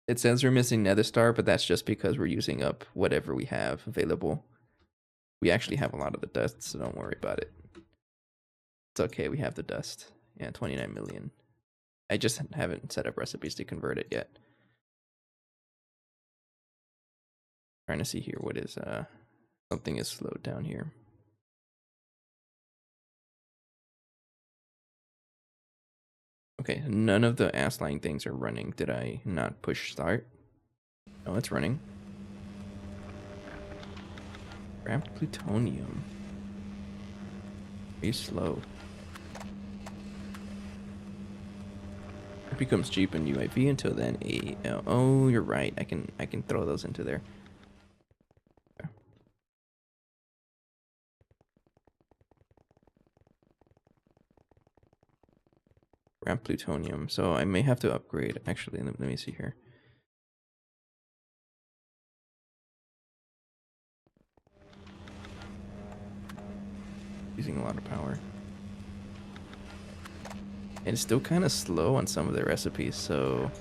It says we're missing Nether Star, but that's just because we're using up whatever we have available. We actually have a lot of the dust, so don't worry about it. It's okay, we have the dust. Yeah, 29 million. I just haven't set up recipes to convert it yet. Trying to see here what is something is slowed down here. Okay, none of the ass line things are running. Did I not push start? No, it's running. Wrapped plutonium. Very slow. It becomes cheap in UAV until then. AAL. Oh, you're right. I can throw those into there. Okay. Wrapped plutonium. So I may have to upgrade. Actually, let me see here. Using a lot of power. And it's still kind of slow on some of the recipes, so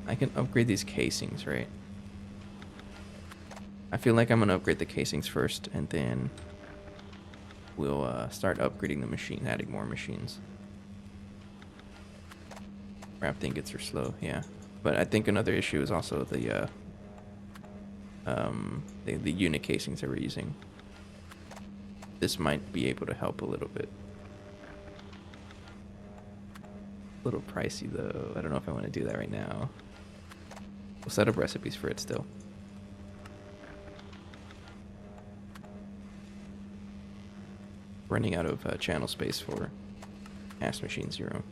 I can upgrade these casings, right? I feel like I'm gonna upgrade the casings first, and then we'll start upgrading the machine, adding more machines. Wrap ingots are slow, yeah. But I think another issue is also the unit casings that we're using. This might be able to help a little bit. A little pricey though. I don't know if I want to do that right now. We'll set up recipes for it still. Running out of channel space for Ass Machine 0.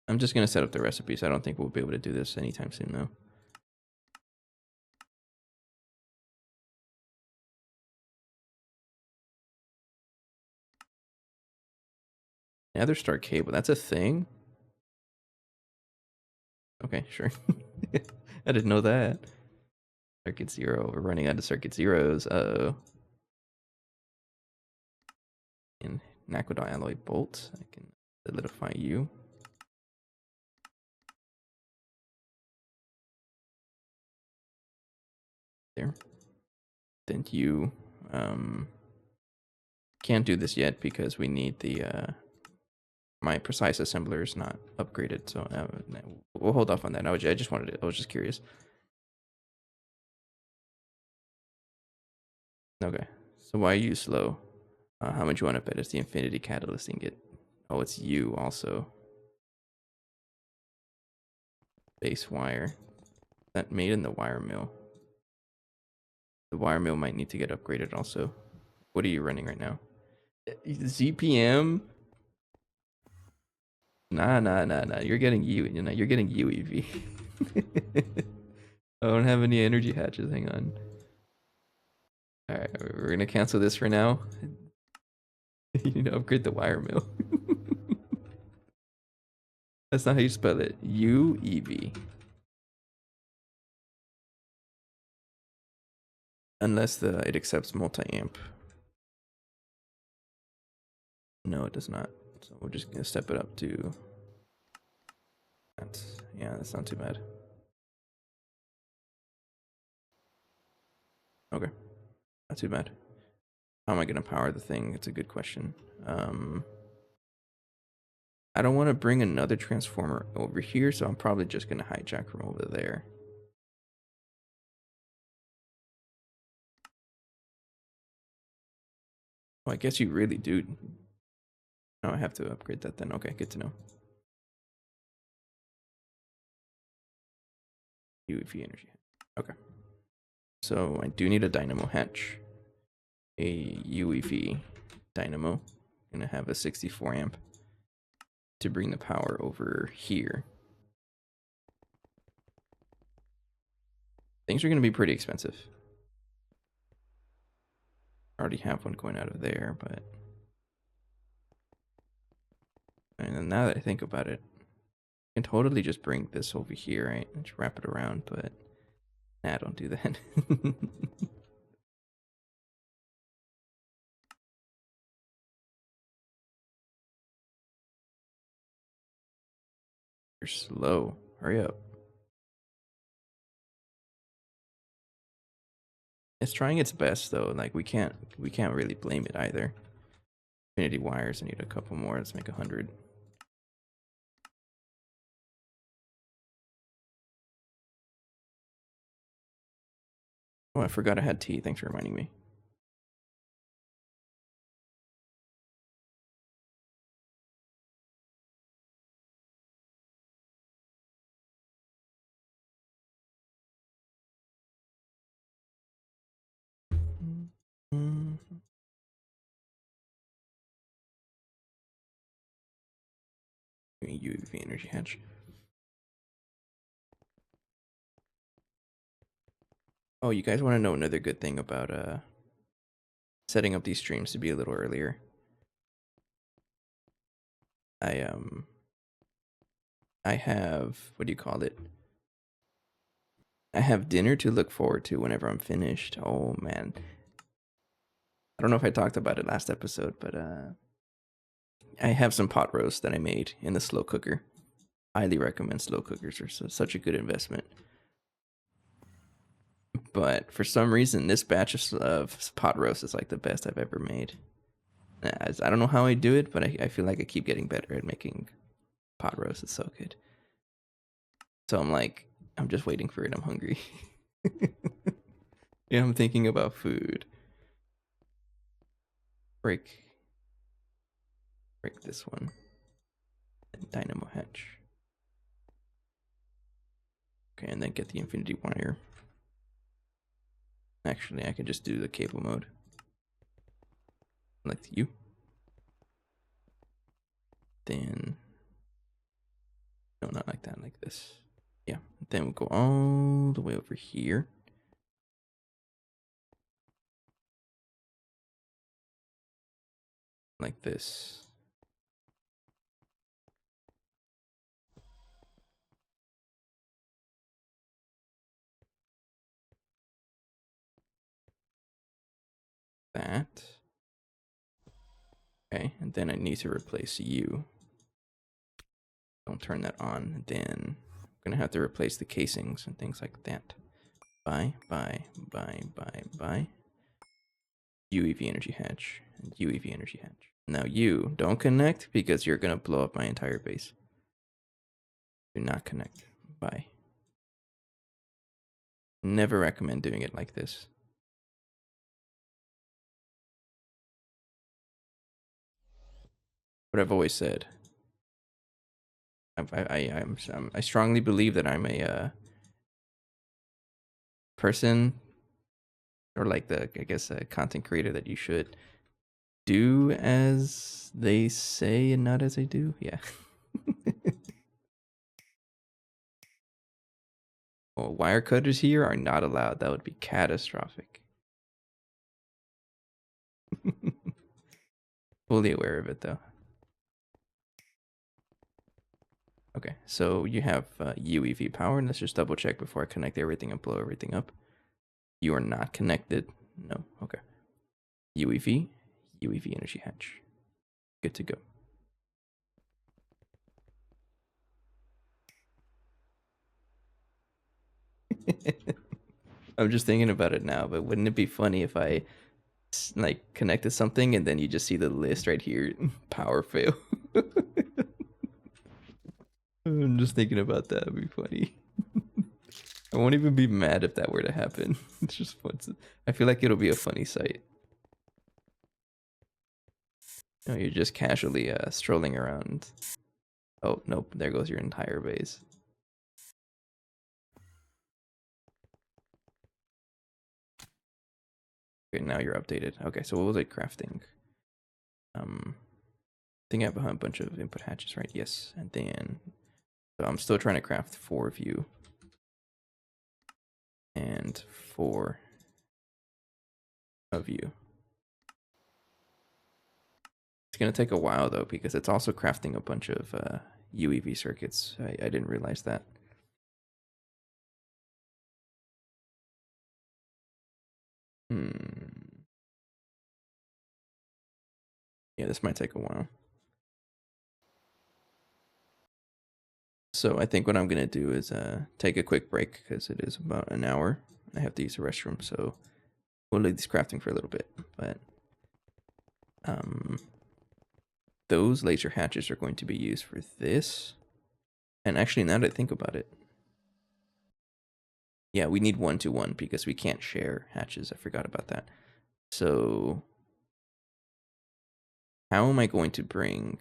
I'm just going to set up the recipes. I don't think we'll be able to do this anytime soon though. Nether Star cable, that's a thing? Okay, sure. I didn't know that. Circuit 0, we're running out of circuit zeros. Uh-oh. In Naquidot alloy bolt, I can solidify you. There. Then you can't do this yet because we need the my precise assembler is not upgraded, so we'll hold off on that. I just wanted it. I was just curious. Okay, so why are you slow? How much you want to bet? It's the Infinity Catalyst ingot. Oh, it's you also. Base wire. That made in the wire mill. The wire mill might need to get upgraded also. What are you running right now? ZPM? Nah. You're getting you're getting UEV. I don't have any energy hatches. Hang on. All right, we're gonna cancel this for now. You need to upgrade the wire mill. That's not how you spell it. UEV. Unless it accepts multi-amp. No, it does not. So we're just gonna step it up to that. Yeah, that's not too bad. Okay, not too bad. How am I gonna power the thing? It's a good question. I don't want to bring another transformer over here, so I'm probably just gonna hijack from over there. Oh, I guess you really do. Oh, I have to upgrade that then. Okay, good to know. UEV energy. Okay. So I do need a dynamo hatch. A UEV dynamo. Gonna have a 64 amp to bring the power over here. Things are gonna be pretty expensive. I already have one going out of there, but and then now that I think about it, I can totally just bring this over here, right? And just wrap it around, but nah, don't do that. You're slow. Hurry up. It's trying its best though. Like we can't really blame it either. Infinity wires. I need a couple more. Let's make 100. Oh, I forgot I had tea. Thanks for reminding me. UV energy hatch. Oh, you guys want to know another good thing about setting up these streams to be a little earlier? I have, what do you call it? I have dinner to look forward to whenever I'm finished. Oh man. I don't know if I talked about it last episode, but I have some pot roast that I made in the slow cooker. Highly recommend slow cookers. Are such a good investment. But for some reason, this batch of pot roast is like the best I've ever made. I don't know how I do it, but I feel like I keep getting better at making pot roast. It's so good. So I'm just waiting for it. I'm hungry. Yeah, I'm thinking about food. Break this one. And dynamo hatch. Okay, and then get the infinity wire. Actually, I could just do the cable mode. Like you. Then, no, not like that, like this. Yeah, then we'll go all the way over here. Like this. That. Okay, and then I need to replace you. Don't turn that on. Then I'm gonna have to replace the casings and things like that. Bye. UEV energy hatch and UEV energy hatch. Now you don't connect because you're gonna blow up my entire base. Do not connect. Bye. Never recommend doing it like this. What I've always said. I strongly believe that I'm a person, or like I guess a content creator, that you should do as they say and not as they do. Yeah. Well, wire cutters here are not allowed. That would be catastrophic. Fully aware of it though. Okay, so you have UEV power, and let's just double check before I connect everything and blow everything up. You are not connected. No. Okay. UEV energy hatch. Good to go. I'm just thinking about it now, but wouldn't it be funny if I like connected something and then you just see the list right here, power fail? I'm just thinking about that. It'd be funny. I won't even be mad if that were to happen. It's just fun. I feel like it'll be a funny sight. You know, you're just casually strolling around. Oh, nope. There goes your entire base. Okay, now you're updated. Okay, so what was I crafting? I think I have a bunch of input hatches, right? Yes. And then, so I'm still trying to craft 4 of you. And 4 of you. It's going to take a while though, because it's also crafting a bunch of UEV circuits. I didn't realize that. Yeah, this might take a while. So I think what I'm going to do is take a quick break because it is about an hour. I have to use the restroom, so we'll leave this crafting for a little bit. But those laser hatches are going to be used for this. And actually, now that I think about it, Yeah, we need 1-to-1 because we can't share hatches. I forgot about that. So how am I going to bring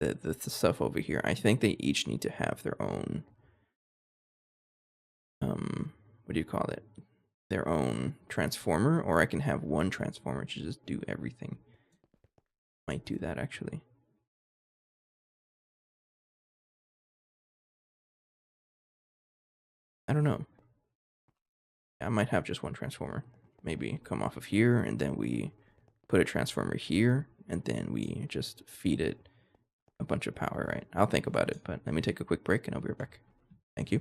the stuff over here? I think they each need to have their own, what do you call it? Their own transformer, or I can have one transformer to just do everything. Might do that actually. I don't know. I might have just one transformer. Maybe come off of here, and then we put a transformer here, and then we just feed it a bunch of power, right? I'll think about it, but let me take a quick break and I'll be right back. Thank you.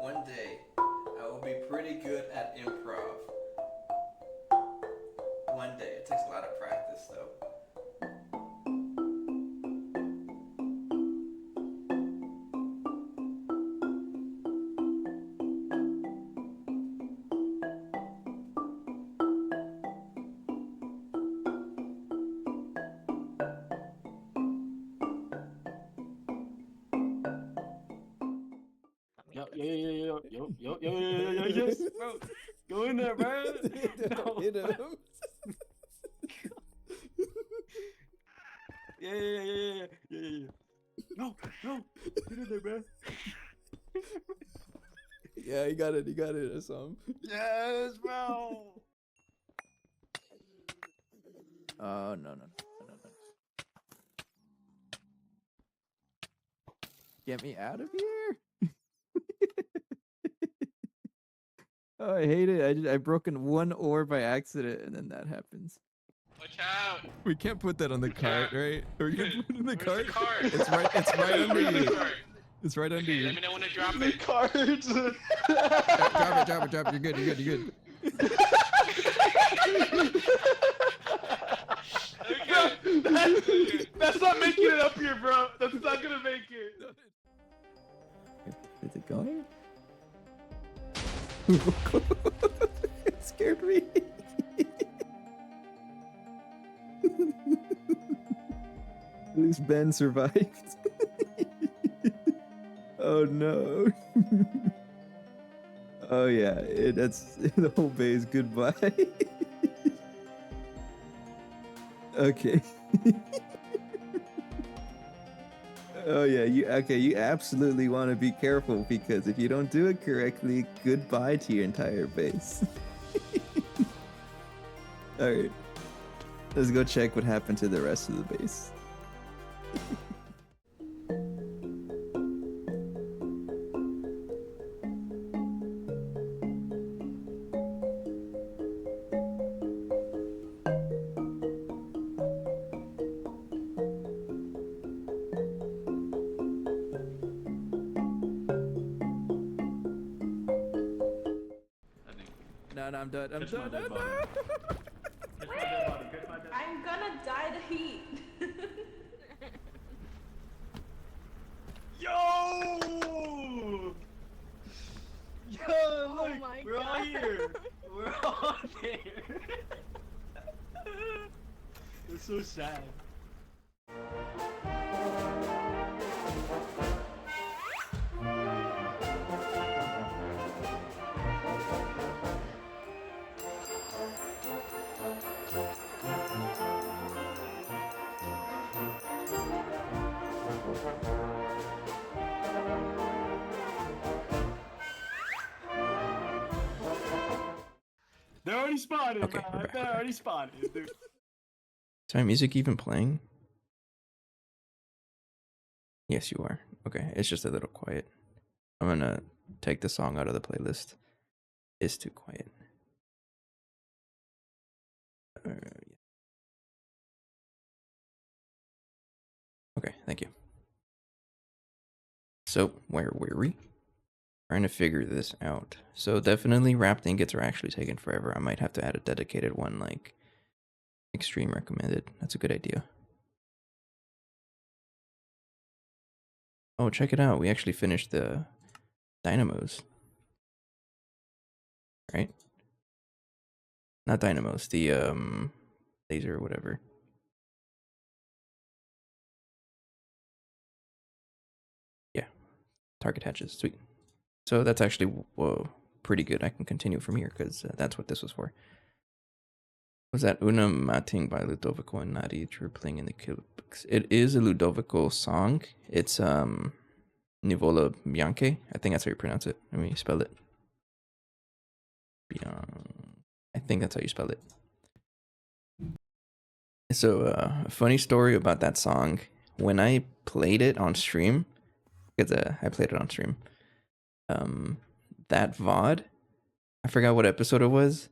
One day, I will be pretty good at improv. One day. It takes a lot of practice, though. Yo, yes, bro. Go in there, bro. No, Hit him. Yeah. No. Get in there, bro. Yeah, he got it. I saw him. Yes, bro. Oh, no. Get me out of here. Oh, I hate it. I broken one ore by accident, and then that happens. Watch out! We can't put that on the cart, out. right? Or we can put it in the cart. The cart? It's right under Where's you. the cart? It's right under Okay, you. let me know when to drop The it. cards. Drop it. You're good. Okay. That's not making it up here, bro. That's not gonna make it. Is it going? It scared me. At least Ben survived. Oh no. Oh yeah, that's the whole base. Goodbye. Okay. Oh yeah, you absolutely want to be careful because if you don't do it correctly, goodbye to your entire base. Alright. Let's go check what happened to the rest of the base. No, I'm done. I'm done. No. I'm gonna die the heat. Yo! Yo, look, my we're all God. here. We're all there. It's so sad. They're already spotted, Okay, we're man. back, They're we're back. already spotted, dude. Is my music even playing? Yes, you are. Okay, it's just a little quiet. I'm gonna take the song out of the playlist. It's too quiet. Yeah. Okay, thank you. So, where were we? Trying to figure this out. So definitely wrapped ingots are actually taking forever. I might have to add a dedicated one, like extreme recommended. That's a good idea. Oh, check it out. We actually finished the dynamos. Right? Not dynamos, the laser or whatever. Yeah, target hatches, sweet. So that's actually pretty good. I can continue from here because that's what this was for. Was that Una Mating by Ludovico and Nadi True playing in the Killbooks? It is a Ludovico song. It's Nivola Bianche. I think that's how you pronounce it. Let me spell it. I think that's how you spell it. So, a funny story about that song. When I played it on stream, because I played it on stream, that VOD, I forgot what episode it was.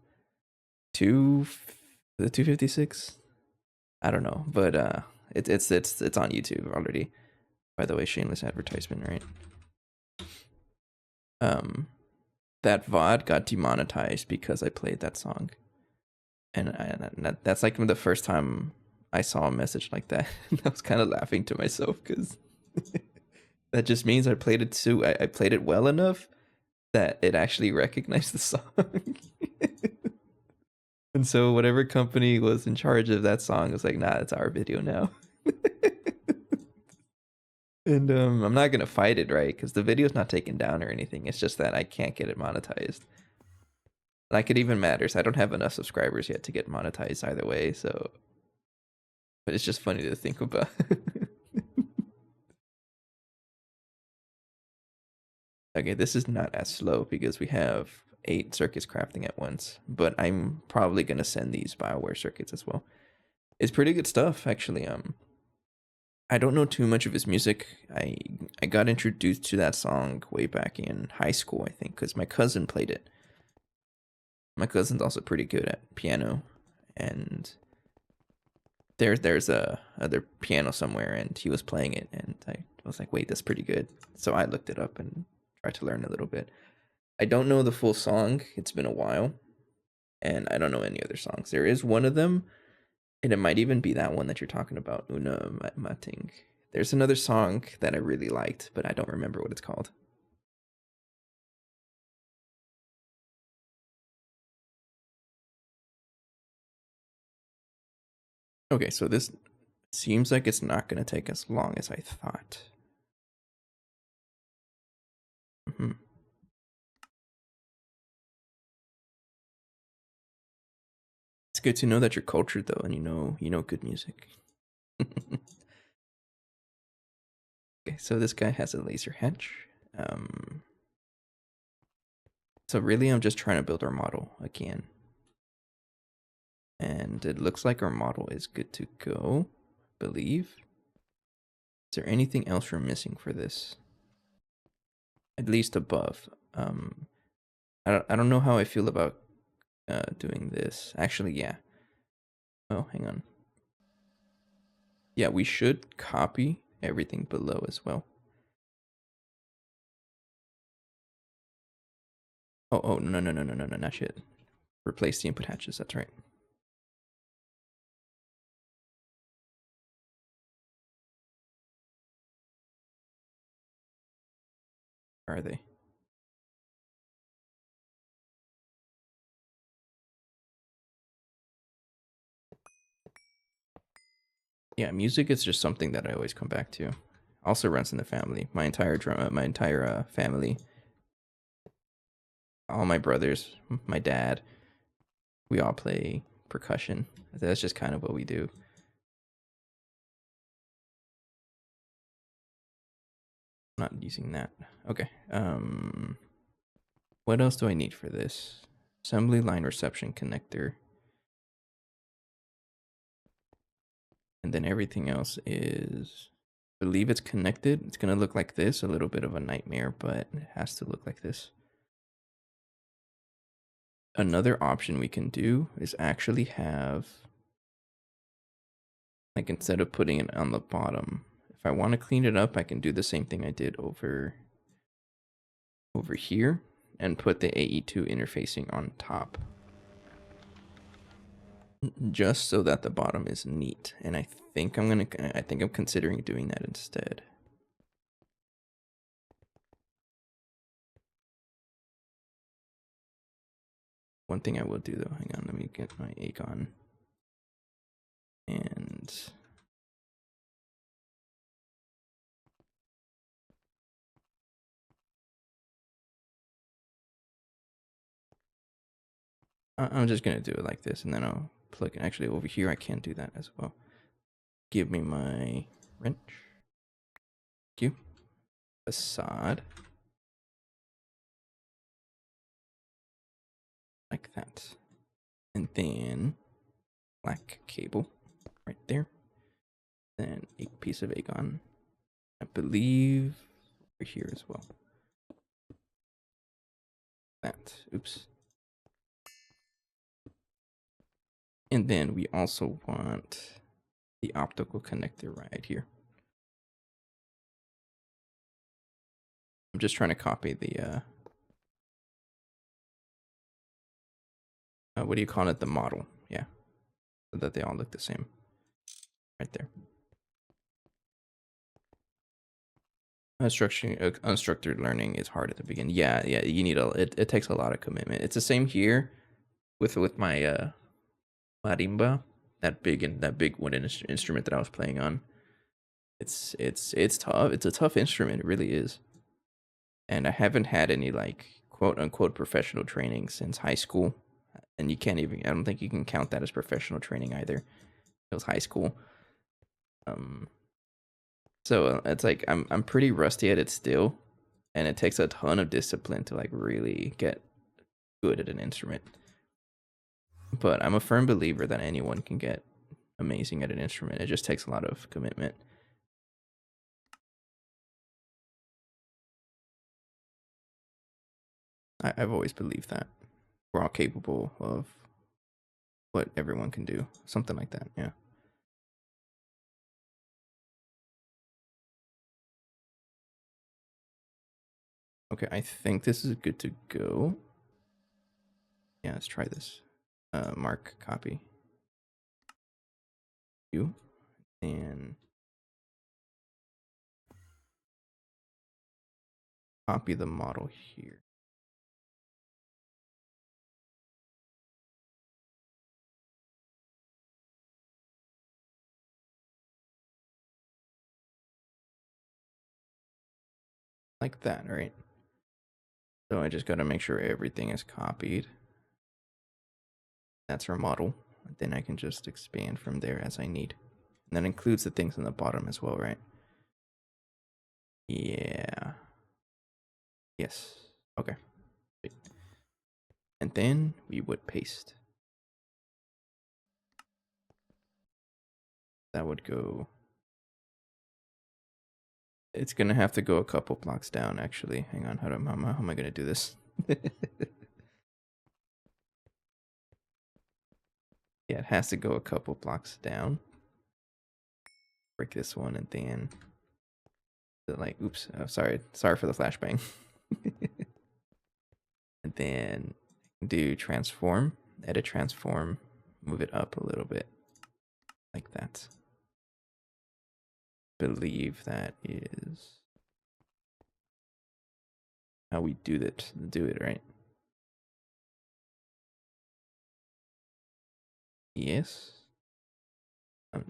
The 256. I don't know, but it's on YouTube already. By the way, shameless advertisement, right? That VOD got demonetized because I played that song, and that's like the first time I saw a message like that. I was kind of laughing to myself because that just means I played it I played it well enough that it actually recognized the song. And so whatever company was in charge of that song was like, nah, it's our video now. And I'm not gonna fight it, right? Because the video's not taken down or anything. It's just that I can't get it monetized. Like it even matters. I don't have enough subscribers yet to get monetized either way, so but it's just funny to think about. Okay, this is not as slow because we have 8 circuits crafting at once, but I'm probably gonna send these BioWare circuits as well. It's pretty good stuff, actually. I don't know too much of his music. I got introduced to that song way back in high school, I think, because my cousin played it. My cousin's also pretty good at piano, and there's a other piano somewhere, and he was playing it, and I was like, wait, that's pretty good. So I looked it up and tried to learn a little bit. I don't know the full song. It's been a while, and I don't know any other songs. There is one of them, and it might even be that one that you're talking about, Una Mating. There's another song that I really liked, but I don't remember what it's called. Okay, so this seems like it's not going to take as long as I thought. It's good to know that you're cultured though, and you know good music. Okay, so this guy has a laser hatch. So really, I'm just trying to build our model again, and it looks like our model is good to go. I believe. Is there anything else we're missing for this? At least above. I don't know how I feel about doing this. Actually, yeah. Oh, hang on. Yeah, we should copy everything below as well. Oh, no, not yet. Replace the input hatches, that's right. Where are they? Yeah, music is just something that I always come back to. Also runs in the family. My entire family, all my brothers, my dad, we all play percussion. That's just kind of what we do. Not using that. Okay. What else do I need for this? Assembly line reception connector. And then everything else is, I believe it's connected. It's going to look like this, a little bit of a nightmare, but it has to look like this. Another option we can do is actually have, like instead of putting it on the bottom, if I want to clean it up, I can do the same thing I did over here and put the AE2 interfacing on top. Just so that the bottom is neat. And I think I'm considering doing that instead. One thing I will do though, hang on, let me get my Aegon. And I'm just gonna do it like this, and then I'll plug in. Actually, over here I can do that as well. Give me my wrench. Thank you. Facade. Like that. And then black cable right there. Then a piece of agon. I believe over here as well. That. Oops. And then we also want the optical connector right here. I'm just trying to copy the what do you call it? The model. Yeah. So that they all look the same. Right there. Unstructured learning is hard at the beginning. Yeah, you need it takes a lot of commitment. It's the same here with my marimba, that big wooden instrument that I was playing on. It's tough. It's a tough instrument, it really is. And I haven't had any like quote unquote professional training since high school. And I don't think you can count that as professional training either. It was high school. So it's like I'm pretty rusty at it still, and it takes a ton of discipline to like really get good at an instrument. But I'm a firm believer that anyone can get amazing at an instrument. It just takes a lot of commitment. I've always believed that we're all capable of what everyone can do. Something like that, yeah. Okay, I think this is good to go. Yeah, let's try this. Mark copy. You and copy the model here. Like that, right? So I just got to make sure everything is copied. That's our model. Then I can just expand from there as I need. And that includes the things on the bottom as well, right? Yeah. Yes. Okay. Wait. And then we would paste. That would go. It's gonna have to go a couple blocks down, actually. Hang on, how am I gonna do this? Yeah, it has to go a couple blocks down. Break this one and then like, oops, sorry for the flashbang. And then do transform, edit transform, move it up a little bit like that. Believe that is how we do it, right? Yes.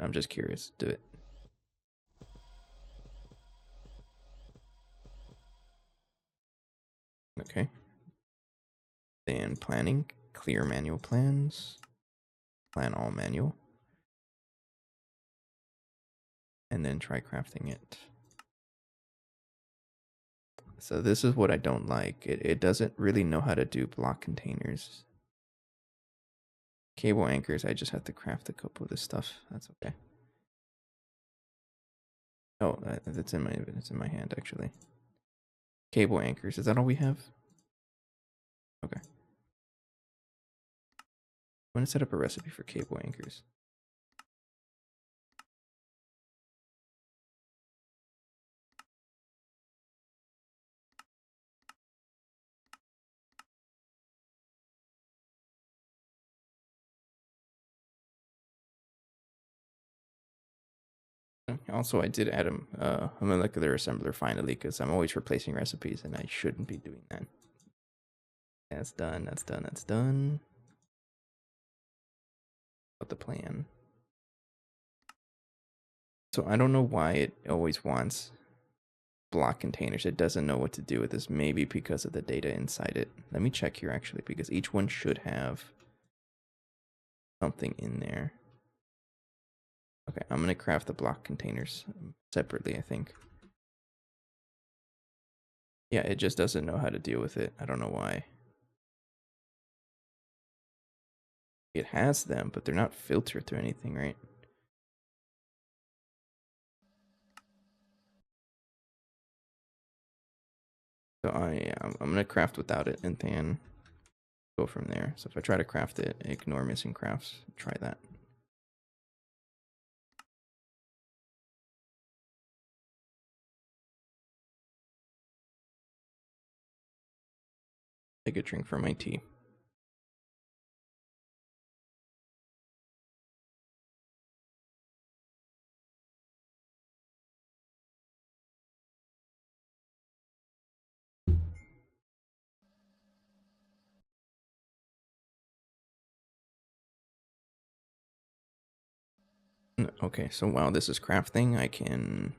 I'm just curious. Do it. Okay. Then planning, clear manual plans, plan all manual, and then try crafting it. So this is what I don't like. It doesn't really know how to do block containers. Cable anchors, I just have to craft a couple of this stuff. That's okay. Oh, it's in my hand actually. Cable anchors, is that all we have? Okay. I'm gonna set up a recipe for cable anchors. Also, I did add a molecular assembler finally because I'm always replacing recipes and I shouldn't be doing that. That's done. That's done. That's done. What the plan? So I don't know why it always wants block containers. It doesn't know what to do with this. Maybe because of the data inside it. Let me check here actually, because each one should have something in there. Okay, I'm gonna craft the block containers separately, I think. Yeah, it just doesn't know how to deal with it. I don't know why. It has them, but they're not filtered through anything, right? So I'm gonna craft without it and then go from there. So if I try to craft it, ignore missing crafts. Try that. Take a drink for my tea. Okay, so while this is crafting, I can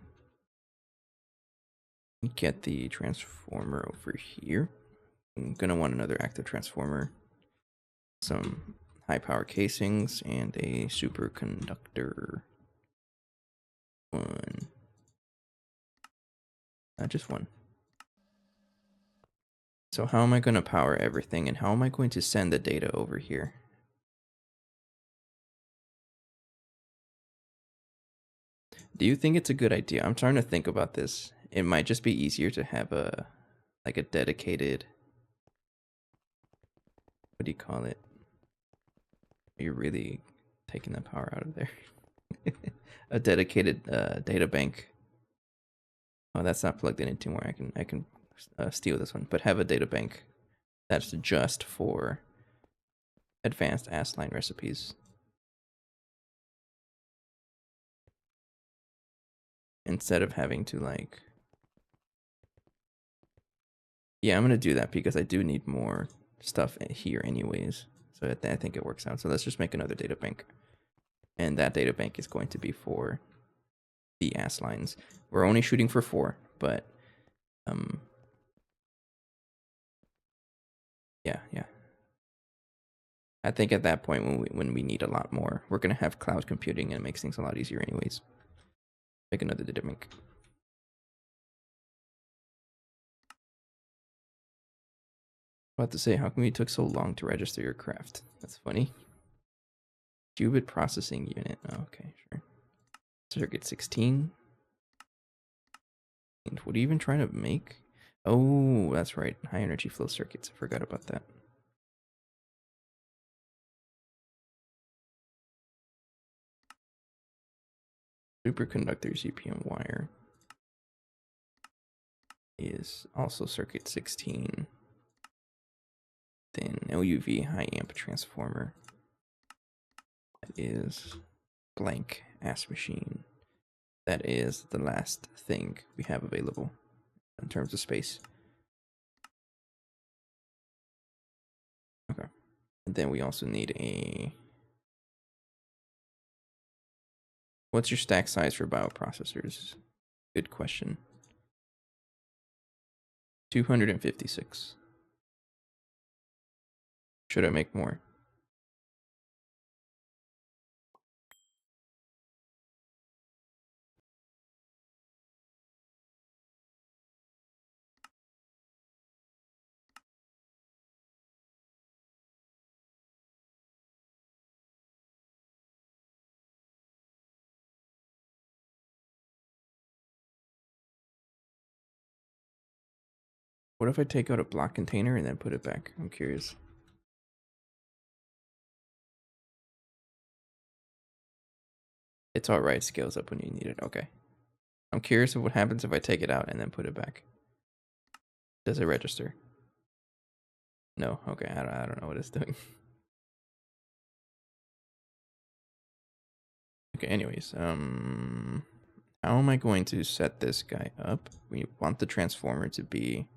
get the transformer over here. I'm gonna want another active transformer, some high power casings, and a superconductor. One. Just one. So how am I going to power everything, and how am I going to send the data over here? Do you think it's a good idea? I'm trying to think about this. It might just be easier to have a dedicated, what do you call it? You're really taking the power out of there. A dedicated data bank. Oh, that's not plugged in anymore. I can steal this one, but have a data bank that's just for advanced line recipes. Instead of having to like, yeah, I'm gonna do that because I do need more stuff here anyways. So I think it works out. So let's just make another data bank, and that data bank is going to be for the lines. We're only shooting for 4, but yeah. I think at that point when we need a lot more, we're gonna have cloud computing, and it makes things a lot easier anyways. Make another data bank. About to say, how come you took so long to register your craft? That's funny. Qubit processing unit. Oh, okay, sure. Circuit 16. And what are you even trying to make? Oh, that's right. High energy flow circuits. I forgot about that. Superconductor ZPM wire is also circuit 16. Then LUV high amp transformer. That is blank ass machine. That is the last thing we have available in terms of space. Okay. And then we also need a... What's your stack size for bioprocessors? Good question. 256. Should I make more? What if I take out a block container and then put it back? I'm curious. It's alright, scales up when you need it. Okay. I'm curious of what happens if I take it out and then put it back. Does it register? No. Okay, I don't know what it's doing. Okay, anyways, how am I going to set this guy up? We want the transformer to be,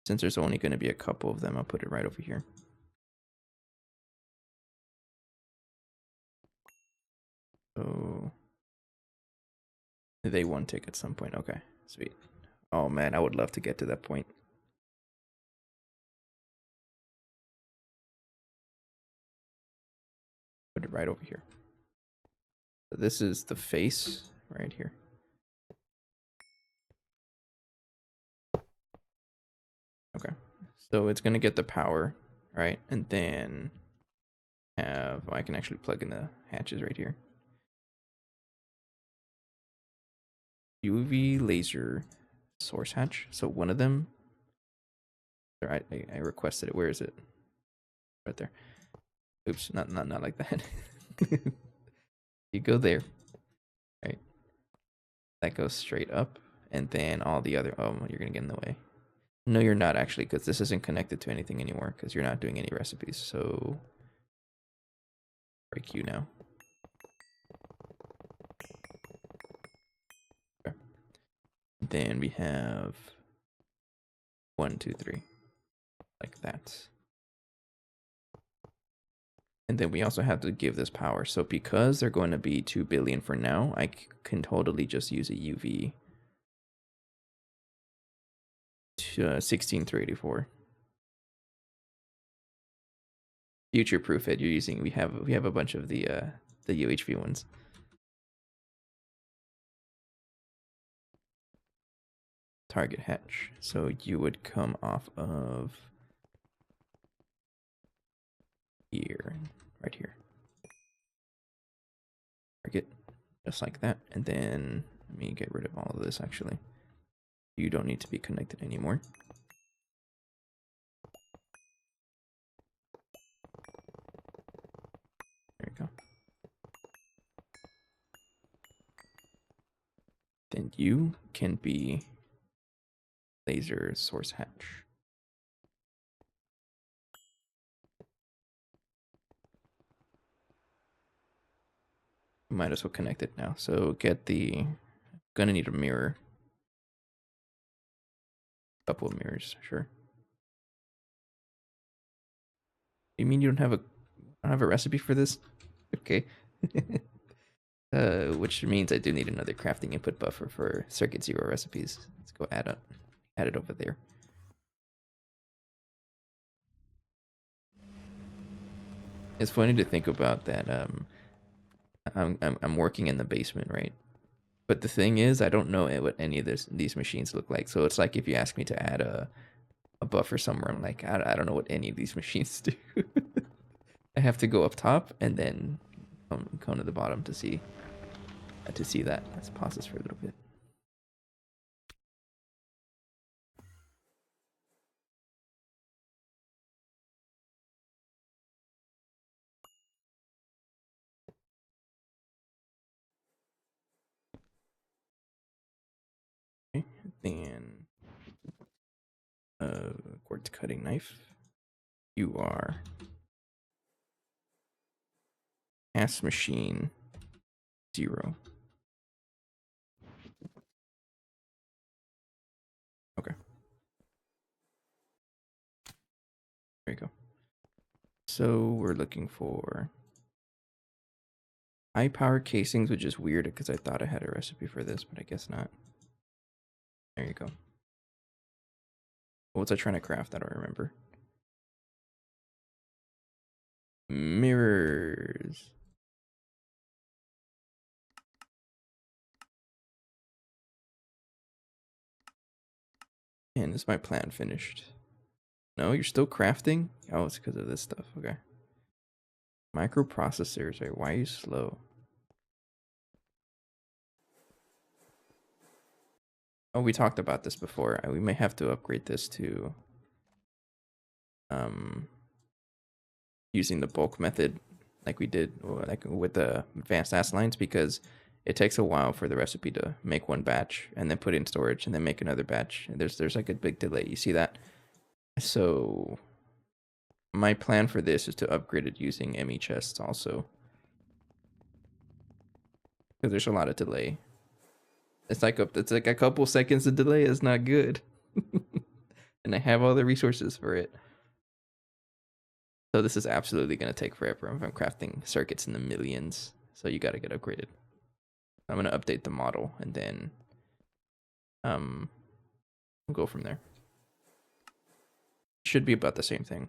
since there's only going to be a couple of them, I'll put it right over here. So They won tick at some point. Okay, sweet. Oh man, I would love to get to that point. Put it right over here. So this is the face right here. Okay, so it's gonna get the power, right? And then have, I can actually plug in the hatches right here. UV laser source hatch. So one of them, I requested it. Where is it? Right there. Oops, not like that. You go there, right? That goes straight up, and then all the other. Oh, you're gonna get in the way. No, you're not actually, because this isn't connected to anything anymore. Because you're not doing any recipes. So break you now. Okay. Then we have 1, 2, 3, like that. And then we also have to give this power. So because they're going to be 2 billion for now, I can totally just use a UV 16384. Future proof it. You're using. We have a bunch of the UHV ones. Target hatch. So you would come off of here, right here. Target, just like that. And then let me get rid of all of this. Actually, you don't need to be connected anymore. There we go. Then you can be laser source hatch. Might as well connect it now. So get the, gonna need a mirror. Couple of mirrors, sure. You mean you don't have a recipe for this? Okay. Which means I do need another crafting input buffer for Circuit Zero recipes. Let's go add it over there. It's funny to think about that. I'm working in the basement, right? But the thing is, I don't know what any of these machines look like. So it's like if you ask me to add a buffer somewhere, I'm like, I don't know what any of these machines do. I have to go up top and then come to the bottom to see that. Let's pause this for a little bit. Okay, then quartz cutting knife. You are cast machine 0. Okay. There you go. So we're looking for high power casings, which is weird because I thought I had a recipe for this, but I guess not. There you go. What was I trying to craft? I don't remember. Mirrors. And is my plan finished? No, you're still crafting? Oh, it's because of this stuff. Okay. Microprocessors. Why are you slow? Oh, we talked about this before. We may have to upgrade this to using the bulk method like we did like with the advanced ass lines, because it takes a while for the recipe to make one batch and then put it in storage and then make another batch. And there's like a big delay. You see that? So my plan for this is to upgrade it using ME chests also, because there's a lot of delay. It's like a couple seconds of delay is not good. And I have all the resources for it. So this is absolutely going to take forever if I'm crafting circuits in the millions. So you got to get upgraded. I'm gonna update the model and then we'll go from there. Should be about the same thing.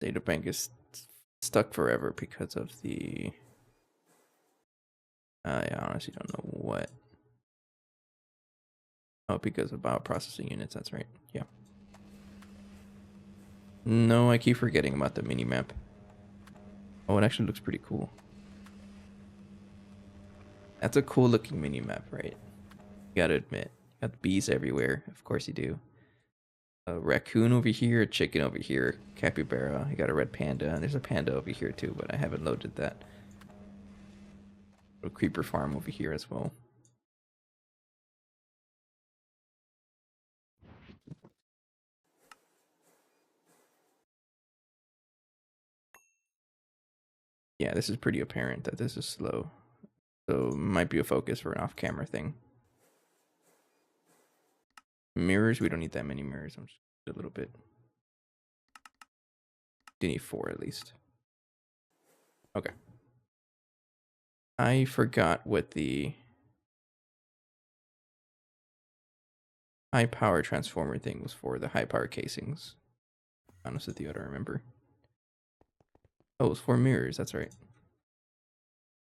Data bank is stuck forever because of the I honestly don't know what. Oh, because of bioprocessing units, that's right. Yeah. No, I keep forgetting about the mini map. Oh, it actually looks pretty cool. That's a cool looking mini map, right? You gotta admit. Got bees everywhere. Of course you do. A raccoon over here, a chicken over here, capybara. You got a red panda, and there's a panda over here too, but I haven't loaded that. A creeper farm over here as well. Yeah, this is pretty apparent that this is slow. So might be a focus for an off-camera thing. Mirrors, we don't need that many mirrors. I'm just a little bit. You need 4 at least. Okay. I forgot what the high power transformer thing was for, the high power casings. Honest with you, I don't remember. Oh, it's for mirrors, that's right.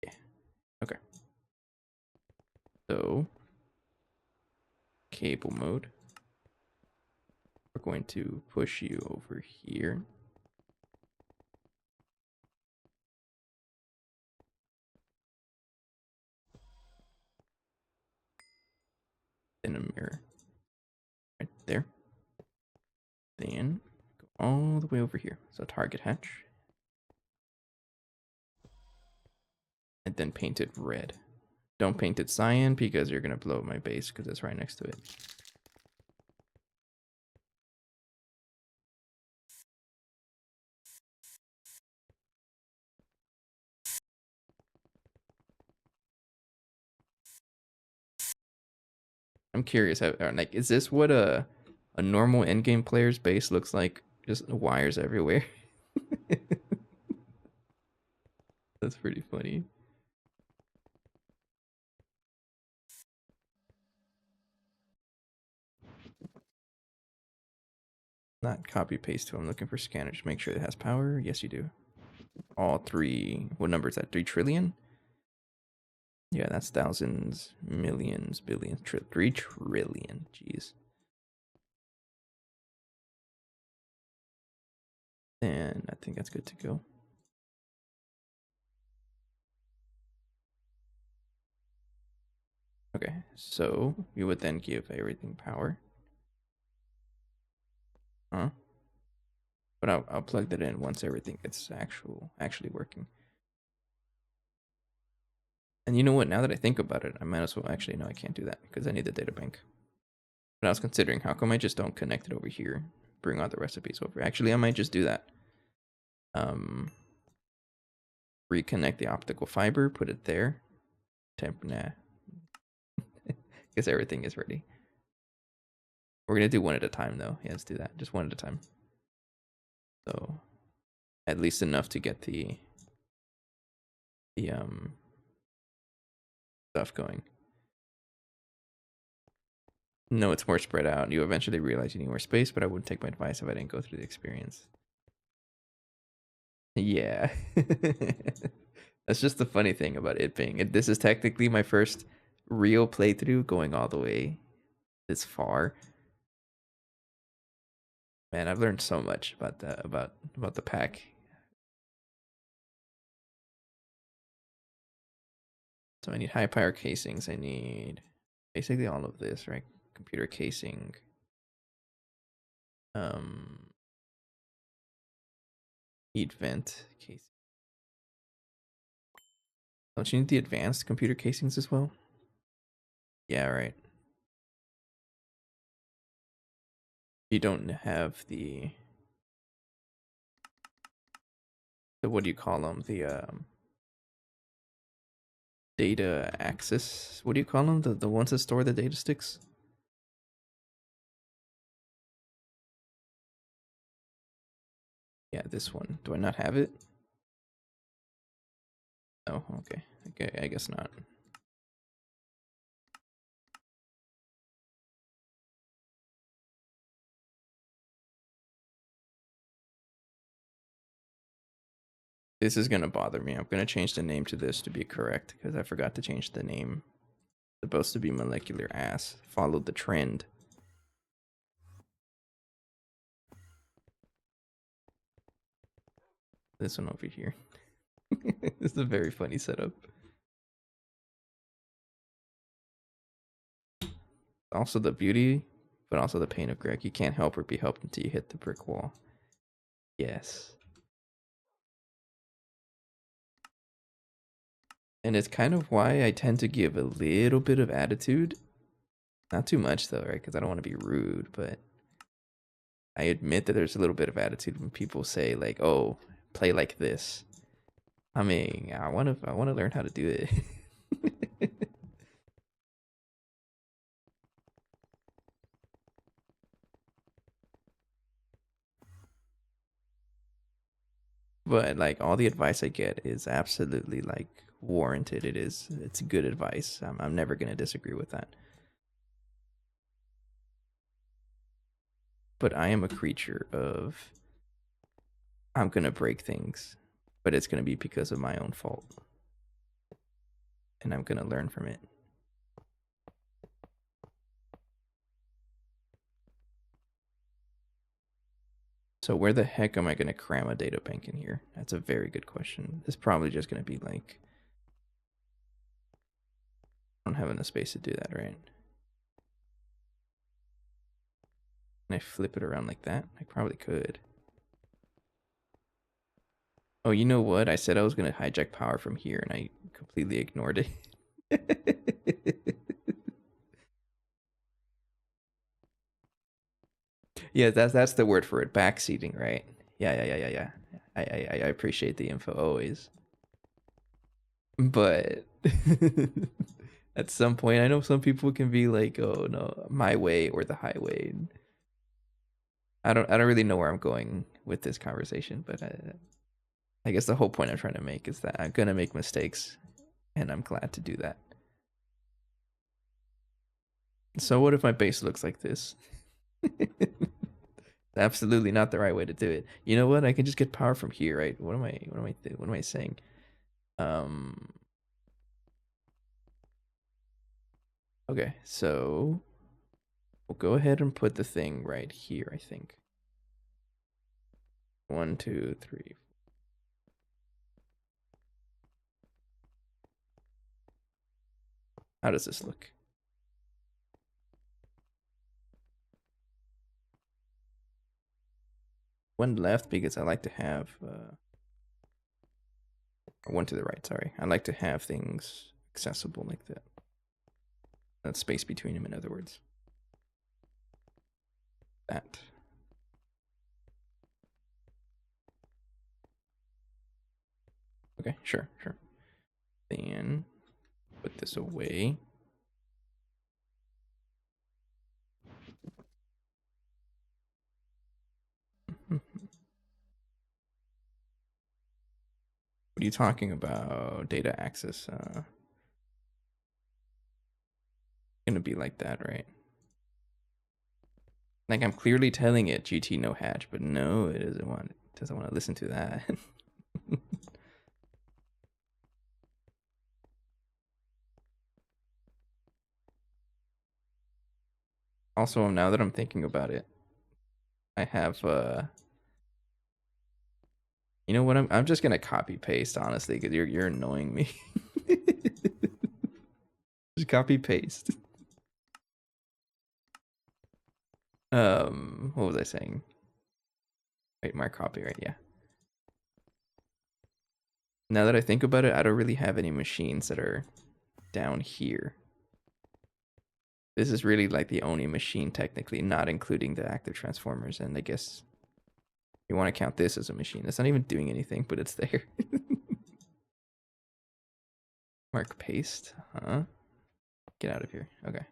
Yeah. Okay. So cable mode. We're going to push you over here. In a mirror. Right there. Then go all the way over here. So target hatch. And then paint it red. Don't paint it cyan because you're gonna blow up my base because it's right next to it. I'm curious how, like, is this what a normal endgame player's base looks like? Just wires everywhere. That's pretty funny. Not copy paste to. I'm looking for scanners. Make sure it has power. Yes, you do. All 3. What number is that? 3 trillion? Yeah, that's thousands, millions, billions, 3 trillion. Jeez. And I think that's good to go. Okay, so we would then give everything power. Huh? But I'll plug that in once everything gets actually working. And you know what? Now that I think about it, I might as well actually no, I can't do that because I need the data bank. But I was considering how come I just don't connect it over here, bring all the recipes over. Actually, I might just do that. Reconnect the optical fiber, put it there. Nah. Guess everything is ready. We're gonna do one at a time though. Yeah, let's do that. Just one at a time. So at least enough to get the stuff going. No, it's more spread out. You eventually realize you need more space, but I wouldn't take my advice if I didn't go through the experience. Yeah. That's just the funny thing about it being. This is technically my first real playthrough going all the way this far. Man, I've learned so much about the pack. So I need high power casings. I need basically all of this, right? Computer casing. Heat vent casing. Don't you need the advanced computer casings as well? Yeah, right. You don't have the what do you call them? The data access. What do you call them? The ones that store the data sticks? Yeah, this one. Do I not have it? Oh, okay. Okay, I guess not. This is gonna bother me. I'm gonna change the name to this to be correct because I forgot to change the name. It's supposed to be molecular ass. Follow the trend. This one over here. This is a very funny setup. Also the beauty, but also the pain of Greg. You can't help or be helped until you hit the brick wall. Yes. And it's kind of why I tend to give a little bit of attitude. Not too much though, right? Because I don't want to be rude, but I admit that there's a little bit of attitude when people say like, "Oh, play like this." I mean, I want to learn how to do it. But like all the advice I get is absolutely like warranted. It's good advice. I'm never going to disagree with that. But I am a creature of I'm going to break things, but it's going to be because of my own fault. And I'm going to learn from it. So where the heck am I going to cram a data bank in here? That's a very good question. It's probably just going to be like, I don't have enough space to do that, right? Can I flip it around like that? I probably could. Oh, you know what? I said I was going to hijack power from here and I completely ignored it. Yeah, that's the word for it. Backseating, right? Yeah. I appreciate the info always. But at some point, I know some people can be like, "Oh no, my way or the highway." I don't really know where I'm going with this conversation, but I guess the whole point I'm trying to make is that I'm gonna make mistakes, and I'm glad to do that. So what if my base looks like this? Absolutely not the right way to do it. You know what? I can just get power from here, right? What am I saying? Um Okay, so we'll go ahead and put the thing right here, I think. 1, 2, 3. How does this look? One left because I like to have, or one to the right, sorry. I like to have things accessible like that. That space between them, in other words. That. Okay, sure. Then put this away. What are you talking about? Data access. Gonna be like that, right? Like I'm clearly telling it GT no hatch, but no, it doesn't want to listen to that. Also, now that I'm thinking about it, I have you know what? I'm just gonna copy paste honestly, because you're annoying me. Just copy paste. What was I saying? Wait, mark copyright, yeah. Now that I think about it, I don't really have any machines that are down here. This is really like the only machine technically, not including the active transformers, and I guess you want to count this as a machine. It's not even doing anything, but it's there. Mark paste, huh? Get out of here. Okay.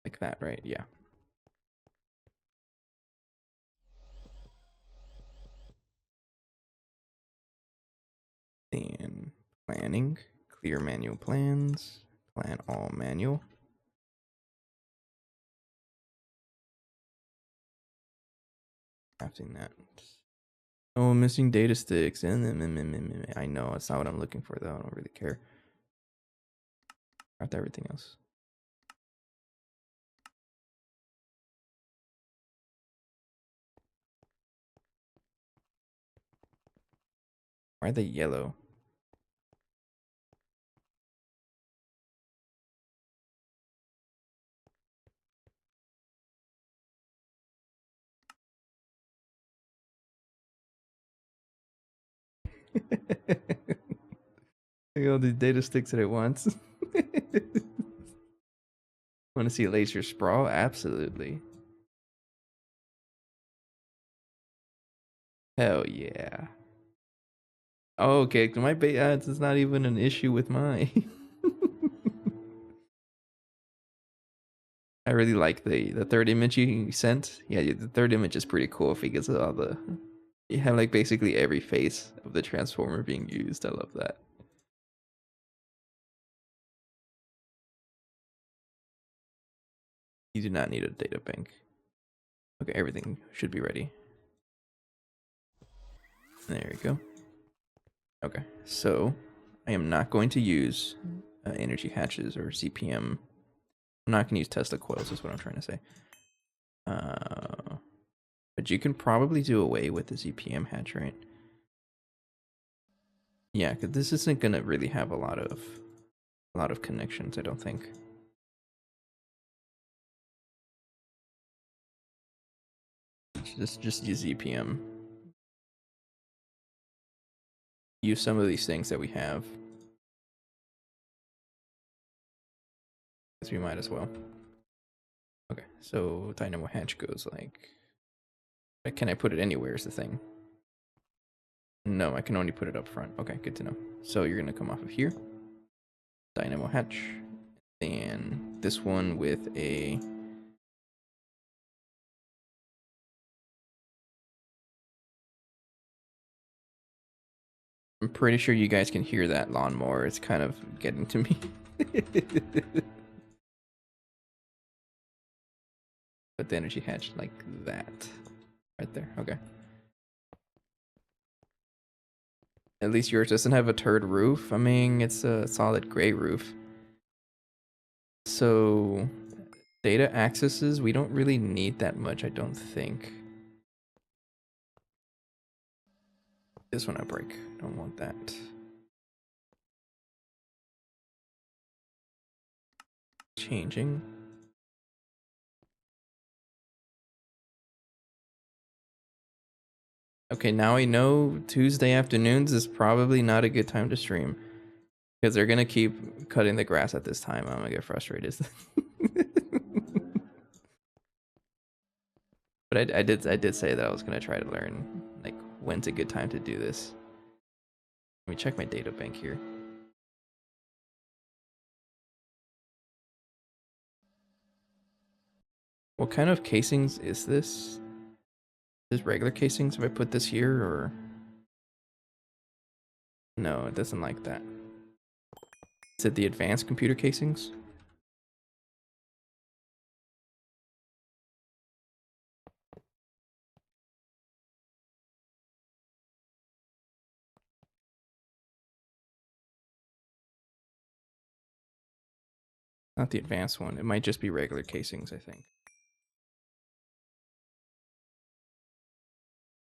Like that, right? Yeah. Then planning, clear manual plans, plan all manual. Crafting that. Oh, missing data sticks. I know, it's not what I'm looking for though. I don't really care. Craft everything else. Why are they yellow? Look at all these data sticks at once. Want to see laser sprawl? Absolutely. Hell yeah. Oh, okay, my bait ads is not even an issue with mine. I really like the third image you sent. Yeah, the third image is pretty cool because of all the you have like basically every face of the transformer being used. I love that. You do not need a data bank. Okay, everything should be ready. There you go. Okay, so I am not going to use energy hatches or CPM. I'm not going to use Tesla coils is what I'm trying to say. But you can probably do away with the CPM hatch, right? Yeah, because this isn't going to really have a lot of connections, I don't think. Just use EPM. Use some of these things that we have. Guess we might as well. Okay, so Dynamo Hatch goes like... Can I put it anywhere is the thing. No, I can only put it up front. Okay, good to know. So you're gonna come off of here. Dynamo Hatch. And this one with a... I'm pretty sure you guys can hear that lawnmower. It's kind of getting to me. Put the energy hatch like that. Right there. Okay. At least yours doesn't have a turd roof. I mean, it's a solid gray roof. So, data accesses, we don't really need that much, I don't think. This one I break. Don't want that. Changing. Okay, now I know Tuesday afternoons is probably not a good time to stream. Because they're gonna keep cutting the grass at this time. I'm gonna get frustrated. But I did say that I was gonna try to learn like when's a good time to do this. Let me check my data bank here. What kind of casings is this? Is regular casings if I put this here or? No, it doesn't like that. Is it the advanced computer casings? Not the advanced one. It might just be regular casings, I think.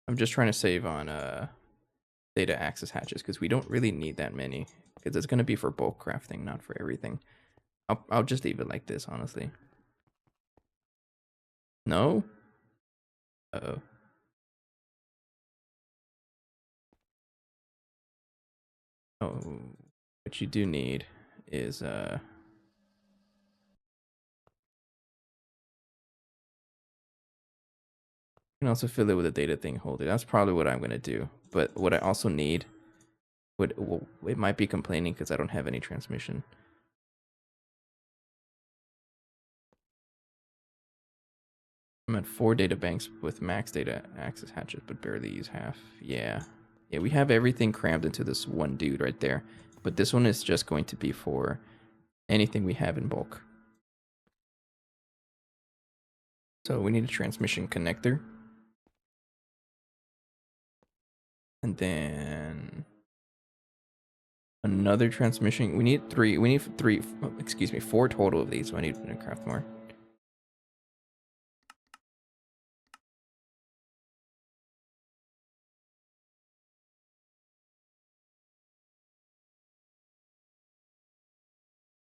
I'm just trying to save on data access hatches because we don't really need that many. Because it's gonna be for bulk crafting, not for everything. I'll just leave it like this, honestly. No? Uh-oh. Oh, what you do need is you can also fill it with a data thing holder. That's probably what I'm gonna do. But what I also need well, it might be complaining because I don't have any transmission. I'm at 4 data banks with max data access hatches, but barely use half. Yeah. Yeah, we have everything crammed into this one dude right there. But this one is just going to be for anything we have in bulk. So we need a transmission connector. And then another transmission. We need three. We need three. Excuse me, 4 total of these. So I need to craft more.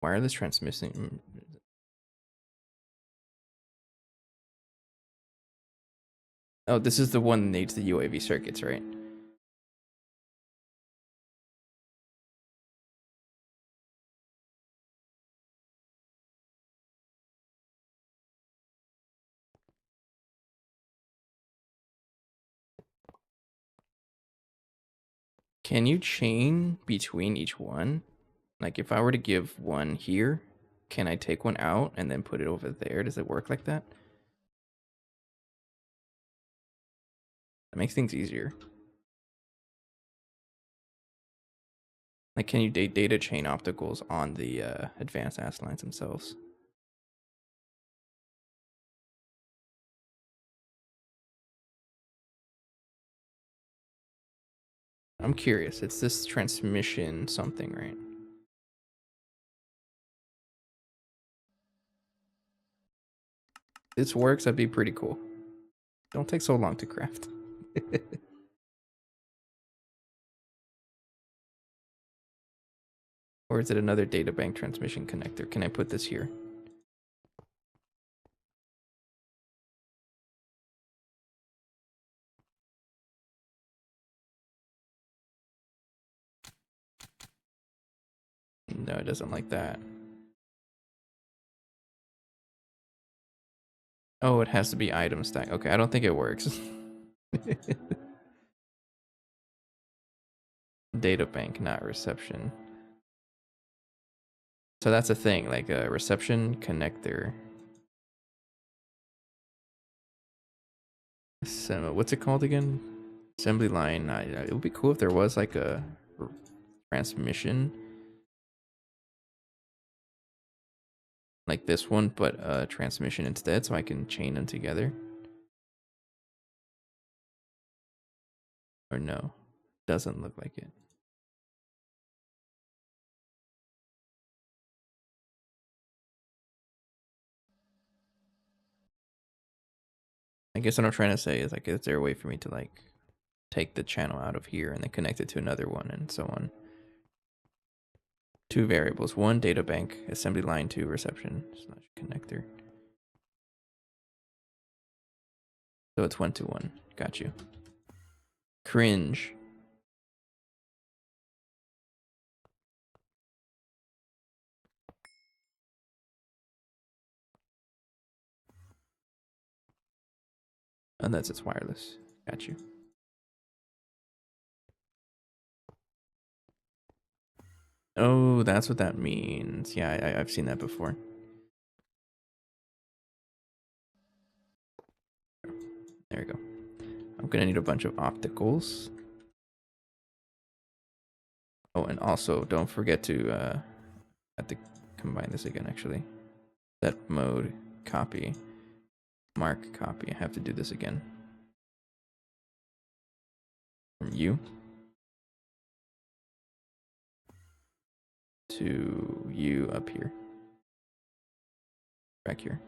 Wireless transmission. Oh, this is the one that needs the UAV circuits, right? Can you chain between each one? Like if I were to give one here, can I take one out and then put it over there? Does it work like that? That makes things easier. Like, can you data chain opticals on the advanced AS lines themselves? I'm curious. It's this transmission something, right? This works, that'd be pretty cool. Don't take so long to craft. Or is it another data bank transmission connector? Can I put this here? No, it doesn't like that. Oh, it has to be item stack. Okay, I don't think it works. Data bank, not reception. So that's a thing, like a reception connector. So what's it called again? Assembly line. It would be cool if there was like a transmission like this one, but a transmission instead, so I can chain them together. Or no, doesn't look like it. I guess what I'm trying to say is like, is there a way for me to like take the channel out of here and then connect it to another one and so on? 2 variables: 1 data bank, assembly line, 2 reception / connector. So it's 1-to-1. Got you. Cringe. And that's its wireless. Got you. Oh, that's what that means. Yeah, I've seen that before. There we go. I'm gonna need a bunch of opticals. Oh, and also don't forget to have to combine this again actually. Set mode, copy, mark, copy. I have to do this again. From you to you up here. Back here.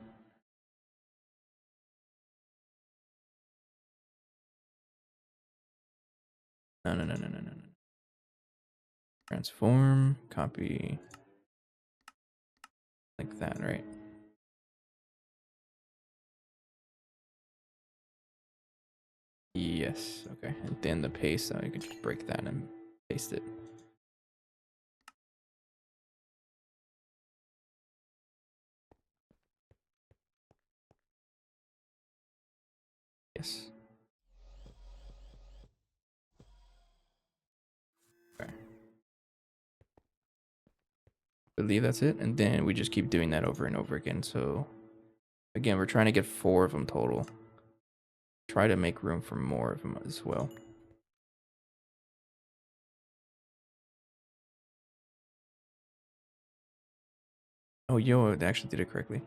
No. Transform, copy. Like that, right? Yes, okay. And then the paste, so you can just break that and paste it. Yes. Okay. I believe that's it. And then we just keep doing that over and over again. So again, we're trying to get 4 of them total. Try to make room for more of them as well. Oh, yo, they actually did it correctly.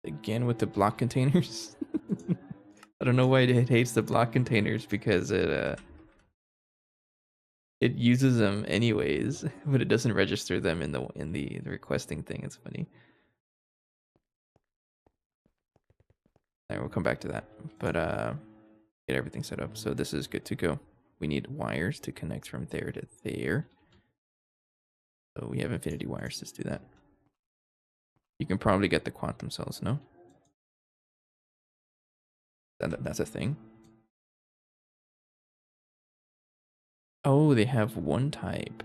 Again with the block containers. I don't know why it hates the block containers because it uses them anyways, but it doesn't register them in the requesting thing. It's funny. Alright, we'll come back to that. But get everything set up. So this is good to go. We need wires to connect from there to there. So we have infinity wires. Let's do that. You can probably get the quantum cells, no? That's a thing. Oh, they have one type.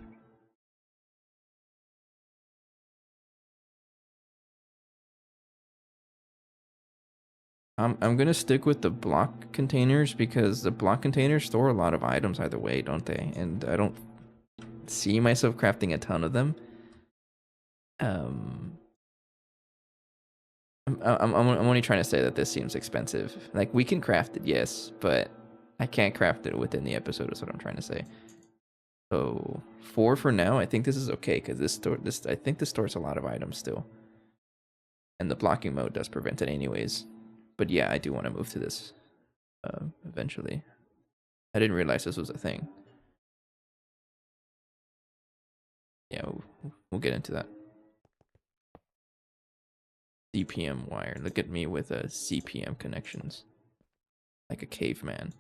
I'm gonna stick with the block containers because the block containers store a lot of items either way, don't they? And I don't see myself crafting a ton of them. I'm only trying to say that this seems expensive. Like we can craft it, yes, but I can't craft it within the episode. Is what I'm trying to say. So 4 for now. I think this is okay because I think this stores a lot of items still, and the blocking mode does prevent it anyways. But yeah, I do want to move to this eventually. I didn't realize this was a thing. Yeah, we'll get into that. CPM wire. Look at me with CPM connections. Like a caveman.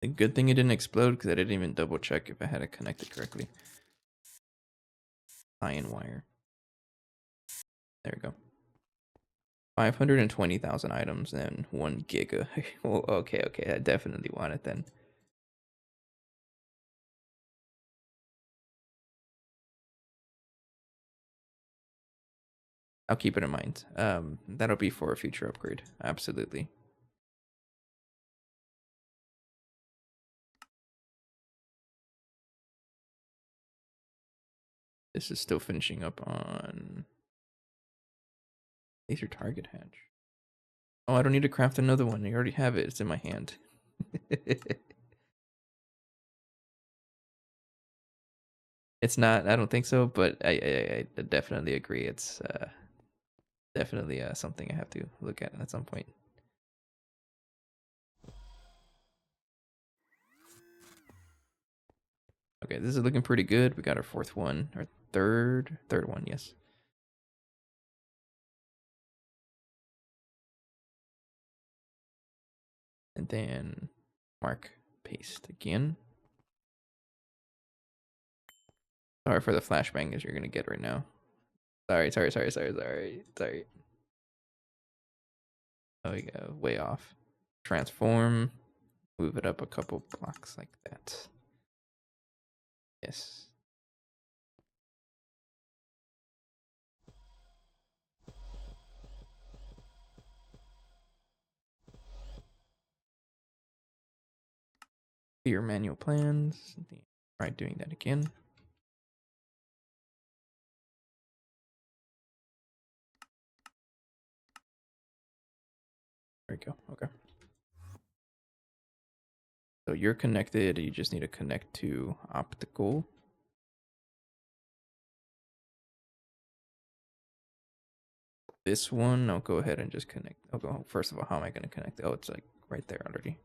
A good thing it didn't explode because I didn't even double check if I had it connected correctly. Iron wire. There we go. 520,000 items and 1 giga. Well, okay, I definitely want it then. I'll keep it in mind. That'll be for a future upgrade. Absolutely. This is still finishing up on laser target hatch. Oh, I don't need to craft another one. I already have it. It's in my hand. It's not. I don't think so, but I definitely agree. It's definitely something I have to look at some point. Okay, this is looking pretty good. We got our 4th one, our third one, yes. And then mark paste again. Sorry for the flashbang as you're gonna get right now. Sorry. Oh, we go way off. Transform. Move it up a couple blocks like that. Yes. Your manual plans. Try doing that again. There we go. Okay. So you're connected. You just need to connect to optical. This one, I'll go ahead and just connect. I'll go. First of all, how am I going to connect? Oh, it's like right there already.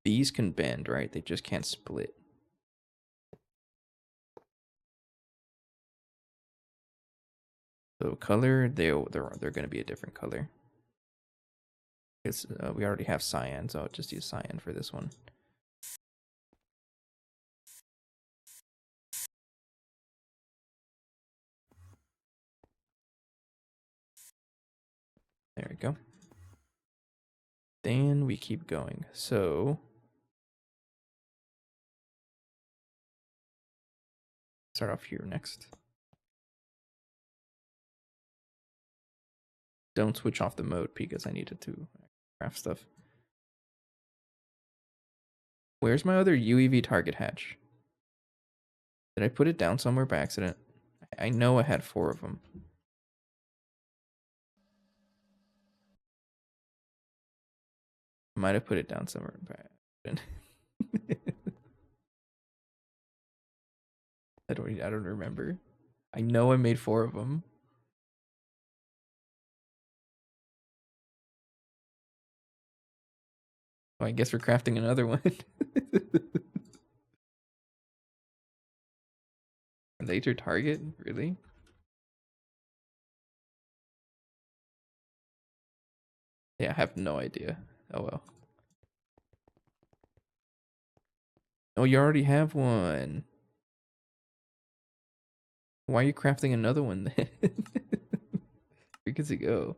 These can bend, right? They just can't split. So color, they're going to be a different color. Because we already have cyan, so I'll just use cyan for this one. There we go. Then we keep going. So start off here next. Don't switch off the mode because I needed to craft stuff. Where's my other UEV target hatch? Did I put it down somewhere by accident? I know I had 4 of them. I might have put it down somewhere by accident. I don't remember. I know I made 4 of them. Oh, I guess we're crafting another one. Laser target? Really? Yeah, I have no idea. Oh well. Oh, you already have one. Why are you crafting another one then? Where does it go?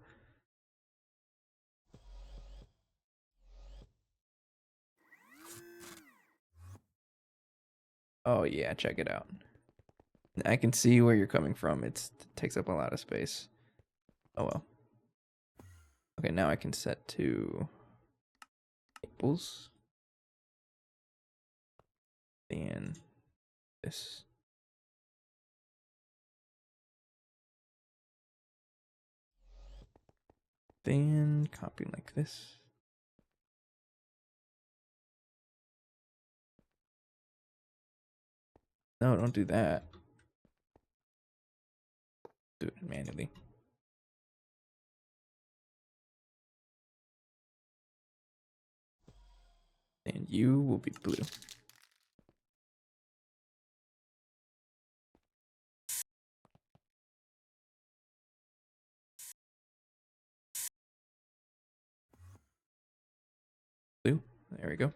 Oh yeah, check it out. I can see where you're coming from. It takes up a lot of space. Oh well. Okay, now I can set to tables. And this. Then copy like this. No, don't do that. Do it manually. And you will be blue. Blue. There we go.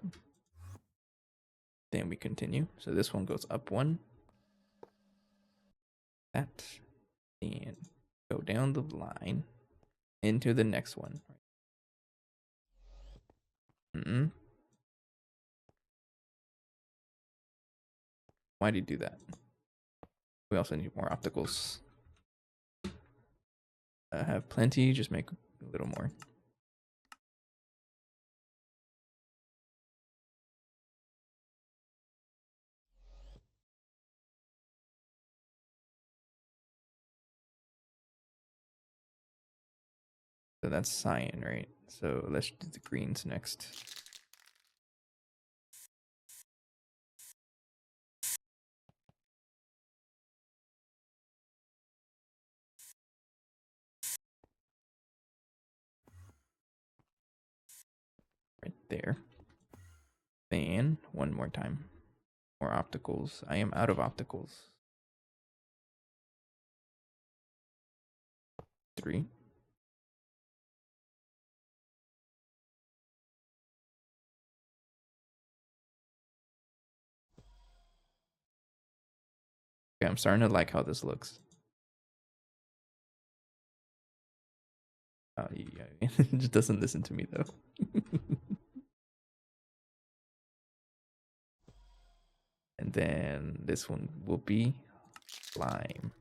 Then we continue. So this one goes up 1. That. And go down the line into the next one. Why do you do that? We also need more opticals. I have plenty, just make a little more. So that's cyan, right? So let's do the greens next. Right there. Then one more time. More opticals. I am out of opticals. 3. Okay, I'm starting to like how this looks. Oh, yeah, it just doesn't listen to me though. And then this one will be lime.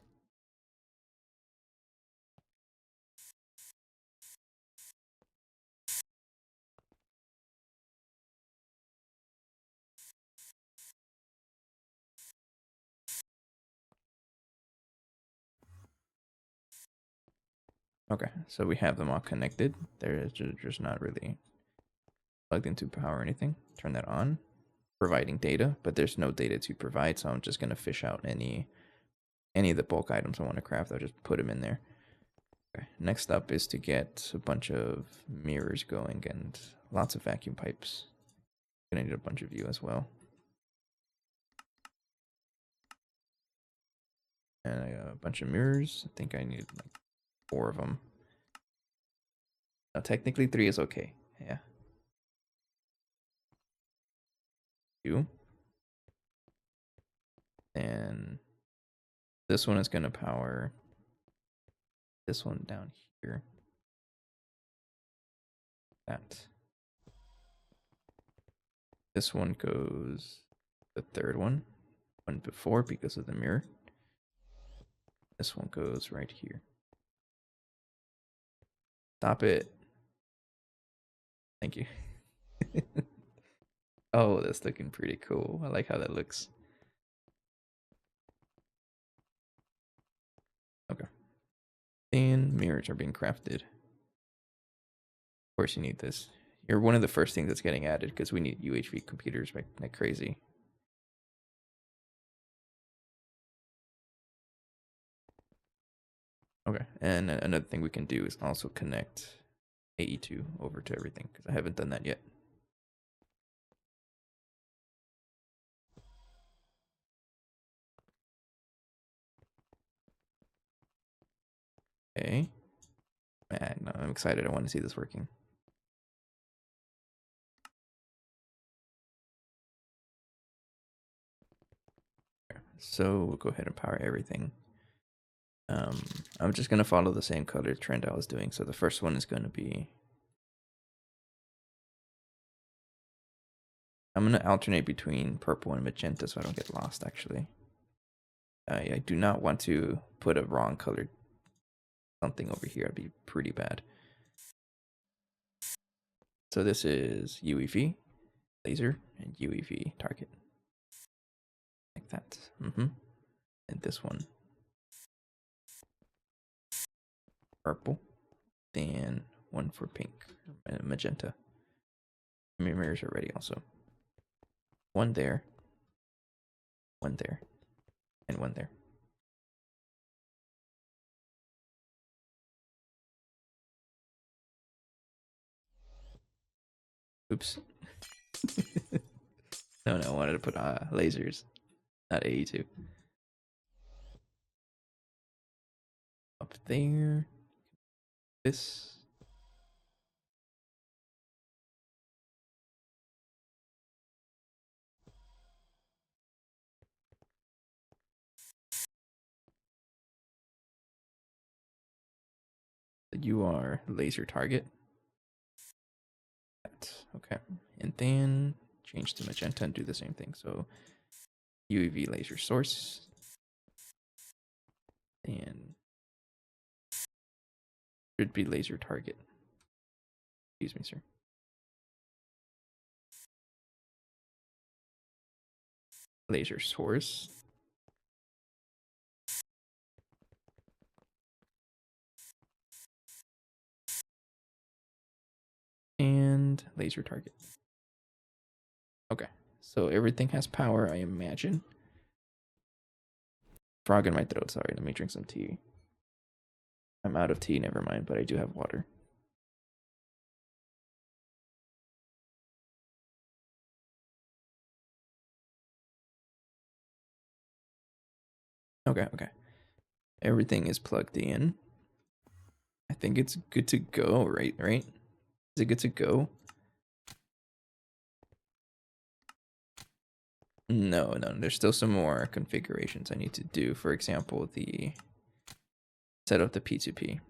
Okay, so we have them all connected. They're just not really plugged into power or anything. Turn that on. Providing data, but there's no data to provide, so I'm just gonna fish out any of the bulk items I want to craft. I'll just put them in there. Okay. Next up is to get a bunch of mirrors going and lots of vacuum pipes. Gonna need a bunch of you as well. And a bunch of mirrors. I think I need like 4 of them. Now technically 3 is okay. Yeah. 2. And this one is gonna power this one down here. that. This one goes the third one before because of the mirror. This one goes right here. Stop it. Thank you. Oh, that's looking pretty cool. I like how that looks. Okay. And mirrors are being crafted. Of course you need this. You're one of the first things that's getting added because we need UHV computers like crazy. Okay, and another thing we can do is also connect AE2 over to everything because I haven't done that yet. Okay. Man, no, I'm excited. I want to see this working. So we'll go ahead and power everything. I'm just going to follow the same color trend I was doing. So the first one is going to be... I'm going to alternate between purple and magenta so I don't get lost, actually. I do not want to put a wrong colored something over here. It'd be pretty bad. So this is UEV, laser, and UEV target. Like that. And this one. Purple. Then one for pink and magenta. Mirrors are ready also. One there. One there. And one there. Oops. No, I wanted to put lasers, not AE2. Up there. This. You are laser target. Okay. And then change to magenta and do the same thing. So UEV laser source. And should be laser target. Excuse me, sir. Laser source. And laser target. Okay. So everything has power, I imagine. Frog in my throat. Sorry, let me drink some tea. I'm out of tea, never mind, but I do have water. Okay. Everything is plugged in. I think it's good to go, right? Is it good to go? No, there's still some more configurations I need to do. For example, the set up the P2P.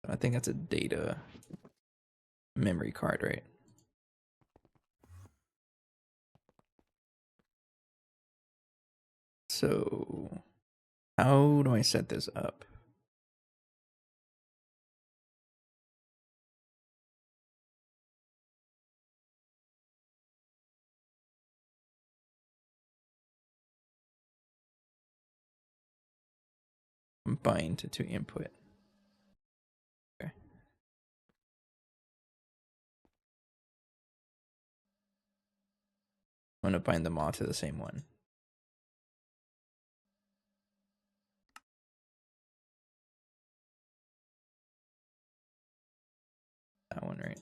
I think that's a data memory card, right? So how do I set this up? Bind to input. Okay. I'm gonna bind them all to the same one. That one, right?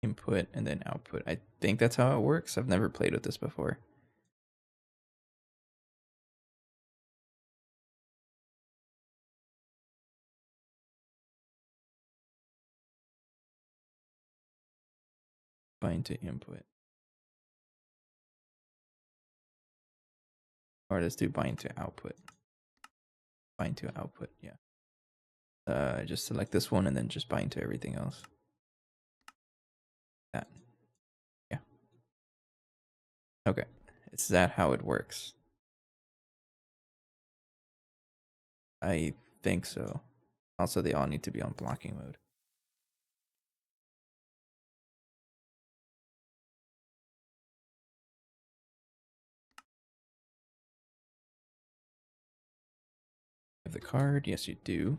Input and then output. I think that's how it works. I've never played with this before. Bind to input. Or let's do bind to output. Bind to output, yeah. Just select this one and then just bind to everything else. That. Yeah. Okay. Is that how it works? I think so. Also, they all need to be on blocking mode. Have the card? Yes, you do.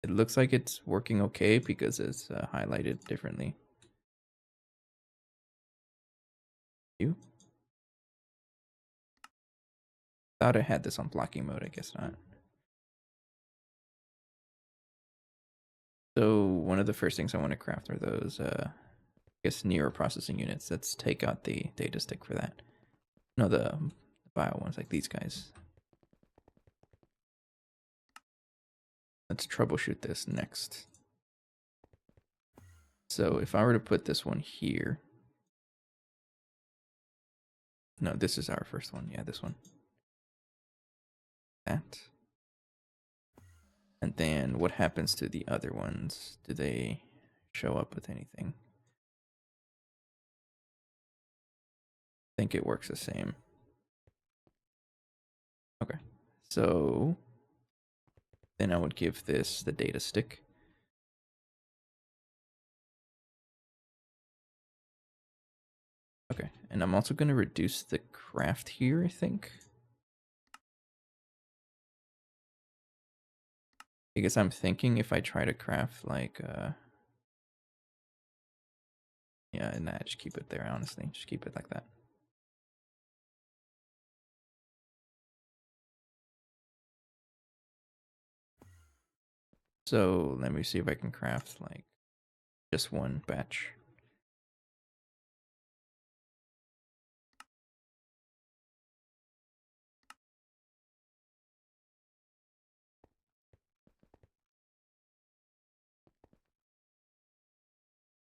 It looks like it's working okay because it's highlighted differently. You? Thought I had this on blocking mode, I guess not. So one of the first things I want to craft are those, I guess, neural processing units. Let's take out the data stick for that. No, the bio ones, like these guys. Let's troubleshoot this next. So if I were to put this one here. No, this is our first one. Yeah, this one. That. And then what happens to the other ones? Do they show up with anything? I think it works the same. Okay. So then I would give this the data stick. Okay. And I'm also going to reduce the craft here, I think. Because I'm thinking if I try to craft like yeah, nah, just keep it there, honestly. Just keep it like that. So let me see if I can craft like just one batch.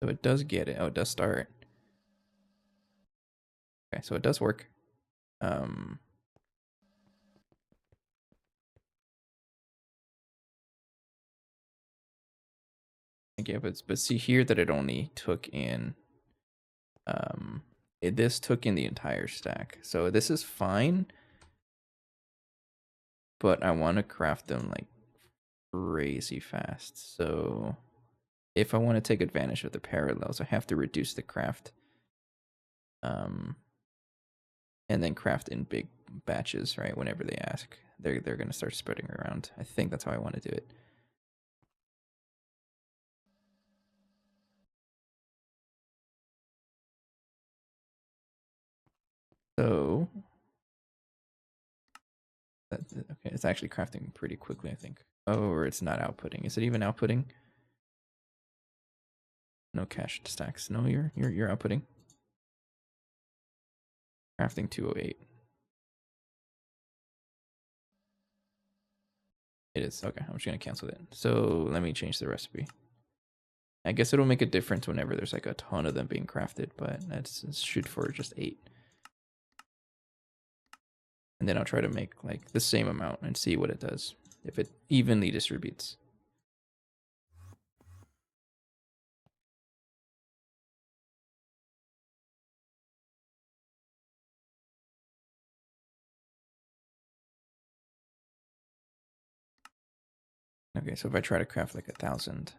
So it does get it. Oh, it does start. Okay, so it does work. Okay, but see here that it only took in this took in the entire stack. So this is fine. But I want to craft them like crazy fast. So if I want to take advantage of the parallels, I have to reduce the craft. And then craft in big batches, right? Whenever they ask. They're gonna start spreading around. I think that's how I want to do it. So that's it. Okay, it's actually crafting pretty quickly, I think. Oh, or it's not outputting. Is it even outputting? No cached stacks. No, you're outputting. Crafting 208. It is. Okay, I'm just gonna cancel it. So let me change the recipe. I guess it'll make a difference whenever there's like a ton of them being crafted, but let's shoot for just 8. And then I'll try to make like the same amount and see what it does. If it evenly distributes. Okay, so if I try to craft like 1,000,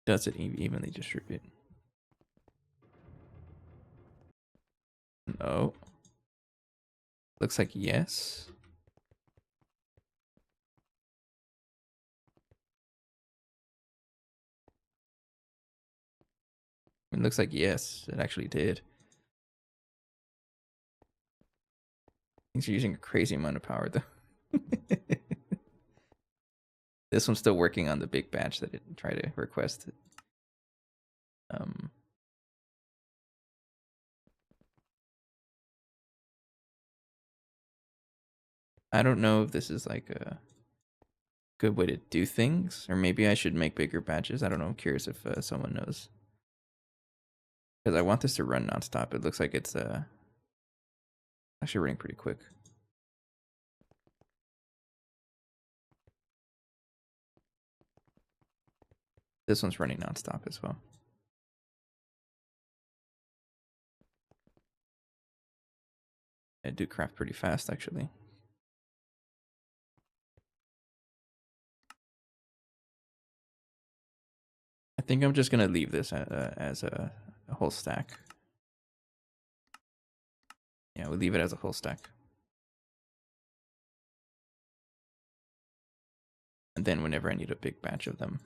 does it evenly distribute? No. Looks like yes. It looks like yes, it actually did. Things are using a crazy amount of power though. This one's still working on the big batch that it tried to request. I don't know if this is like a good way to do things, or maybe I should make bigger batches. I don't know. I'm curious if someone knows. Because I want this to run nonstop. It looks like it's actually running pretty quick. This one's running nonstop as well. I do craft pretty fast, actually. I think I'm just gonna leave this as a whole stack. Yeah, we'll leave it as a whole stack. And then whenever I need a big batch of them,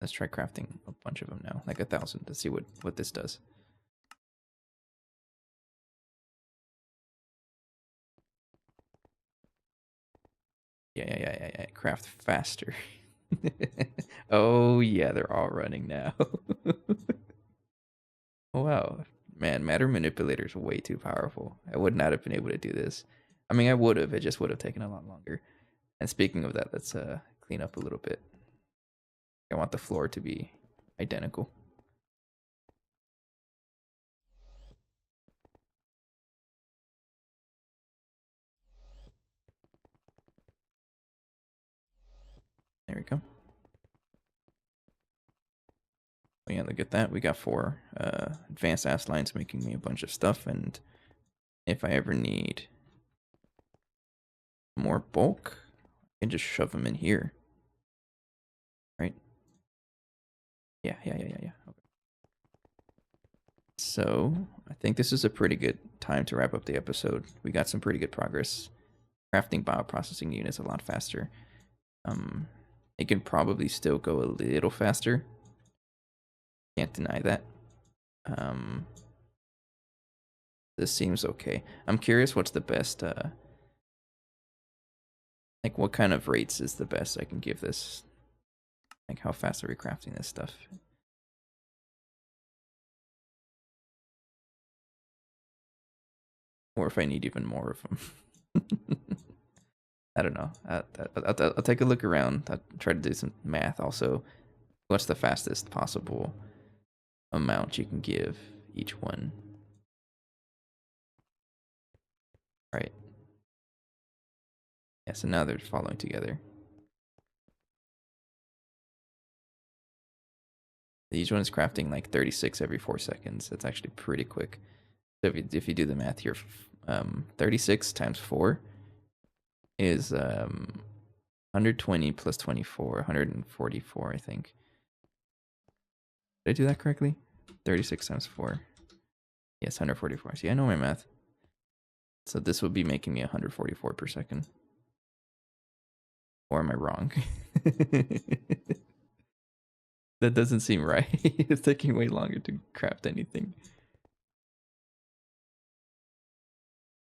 let's try crafting a bunch of them now, like 1,000, to see what this does. Yeah. Craft faster. Oh yeah, they're all running now. Wow, man, matter manipulator is way too powerful. I would not have been able to do this. I mean, I would have. It just would have taken a lot longer. And speaking of that, let's clean up a little bit. I want the floor to be identical. There we go. Oh, yeah, look at that. We got 4 advanced ass lines making me a bunch of stuff, and if I ever need more bulk, I can just shove them in here. Right? Yeah. Okay. So, I think this is a pretty good time to wrap up the episode. We got some pretty good progress. Crafting bioprocessing units a lot faster. It can probably still go a little faster. Can't deny that. This seems okay. I'm curious what's the best, like what kind of rates is the best I can give this? Like how fast are we crafting this stuff? Or if I need even more of them. I don't know. I'll take a look around. I'll try to do some math also. What's the fastest possible amount you can give each one? Right. Yeah, so now they're following together. Each one is crafting like 36 every 4 seconds. That's actually pretty quick. So if you do the math here, 36 times 4 is 120 plus 24, 144, I think. Did I do that correctly? 36 times 4. Yes, 144. See, I know my math. So this would be making me 144 per second. Or am I wrong? That doesn't seem right. It's taking way longer to craft anything.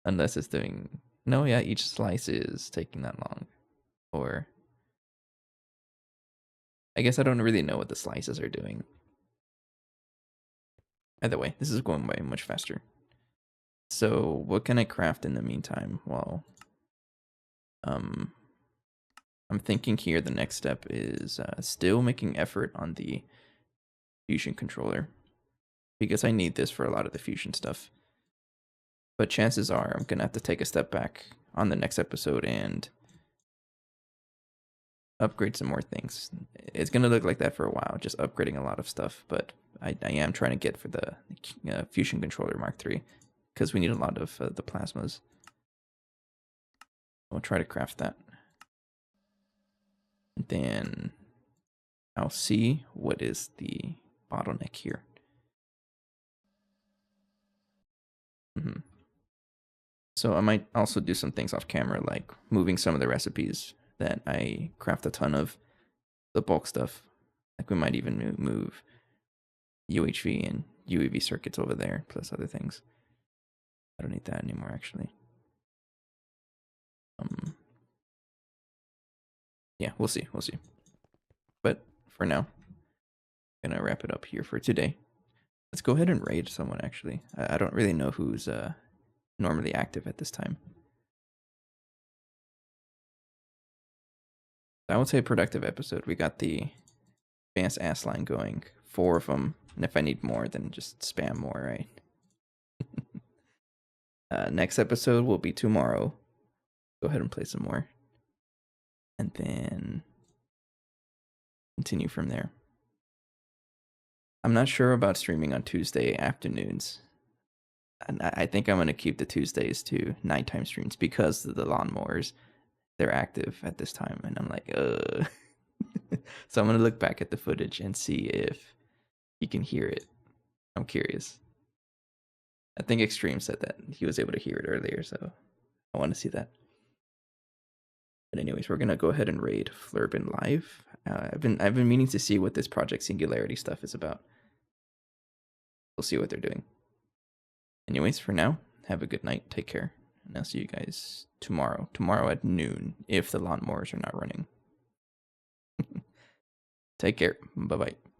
Unless it's doing... No, yeah, each slice is taking that long. Or... I guess I don't really know what the slices are doing. Either way, this is going by much faster. So, what can I craft in the meantime? Well, I'm thinking here the next step is still making effort on the fusion controller. Because I need this for a lot of the fusion stuff. But chances are I'm going to have to take a step back on the next episode and upgrade some more things. It's going to look like that for a while, just upgrading a lot of stuff. But I am trying to get for the fusion controller Mark III because we need a lot of the plasmas. We'll try to craft that. And then I'll see what is the bottleneck here. So I might also do some things off camera, like moving some of the recipes that I craft a ton of, the bulk stuff. Like we might even move UHV and UEV circuits over there, plus other things. I don't need that anymore, actually. Yeah, we'll see. But for now, I'm gonna wrap it up here for today. Let's go ahead and raid someone, actually. I don't really know who's normally active at this time. I would say productive episode. We got the advanced ass line going, 4 of them, and if I need more, then just spam more, right? Next episode will be tomorrow. Go ahead and play some more. And then continue from there. I'm not sure about streaming on Tuesday afternoons. And I think I'm going to keep the Tuesdays to nighttime streams because of the lawnmowers. They're active at this time. And I'm like, So I'm going to look back at the footage and see if you can hear it. I'm curious. I think Extreme said that he was able to hear it earlier, so I want to see that. But anyways, we're gonna go ahead and raid Flurbin live. I've been meaning to see what this Project Singularity stuff is about. We'll see what they're doing. Anyways, for now, have a good night. Take care, and I'll see you guys tomorrow. Tomorrow at noon, if the lawnmowers are not running. Take care. Bye bye.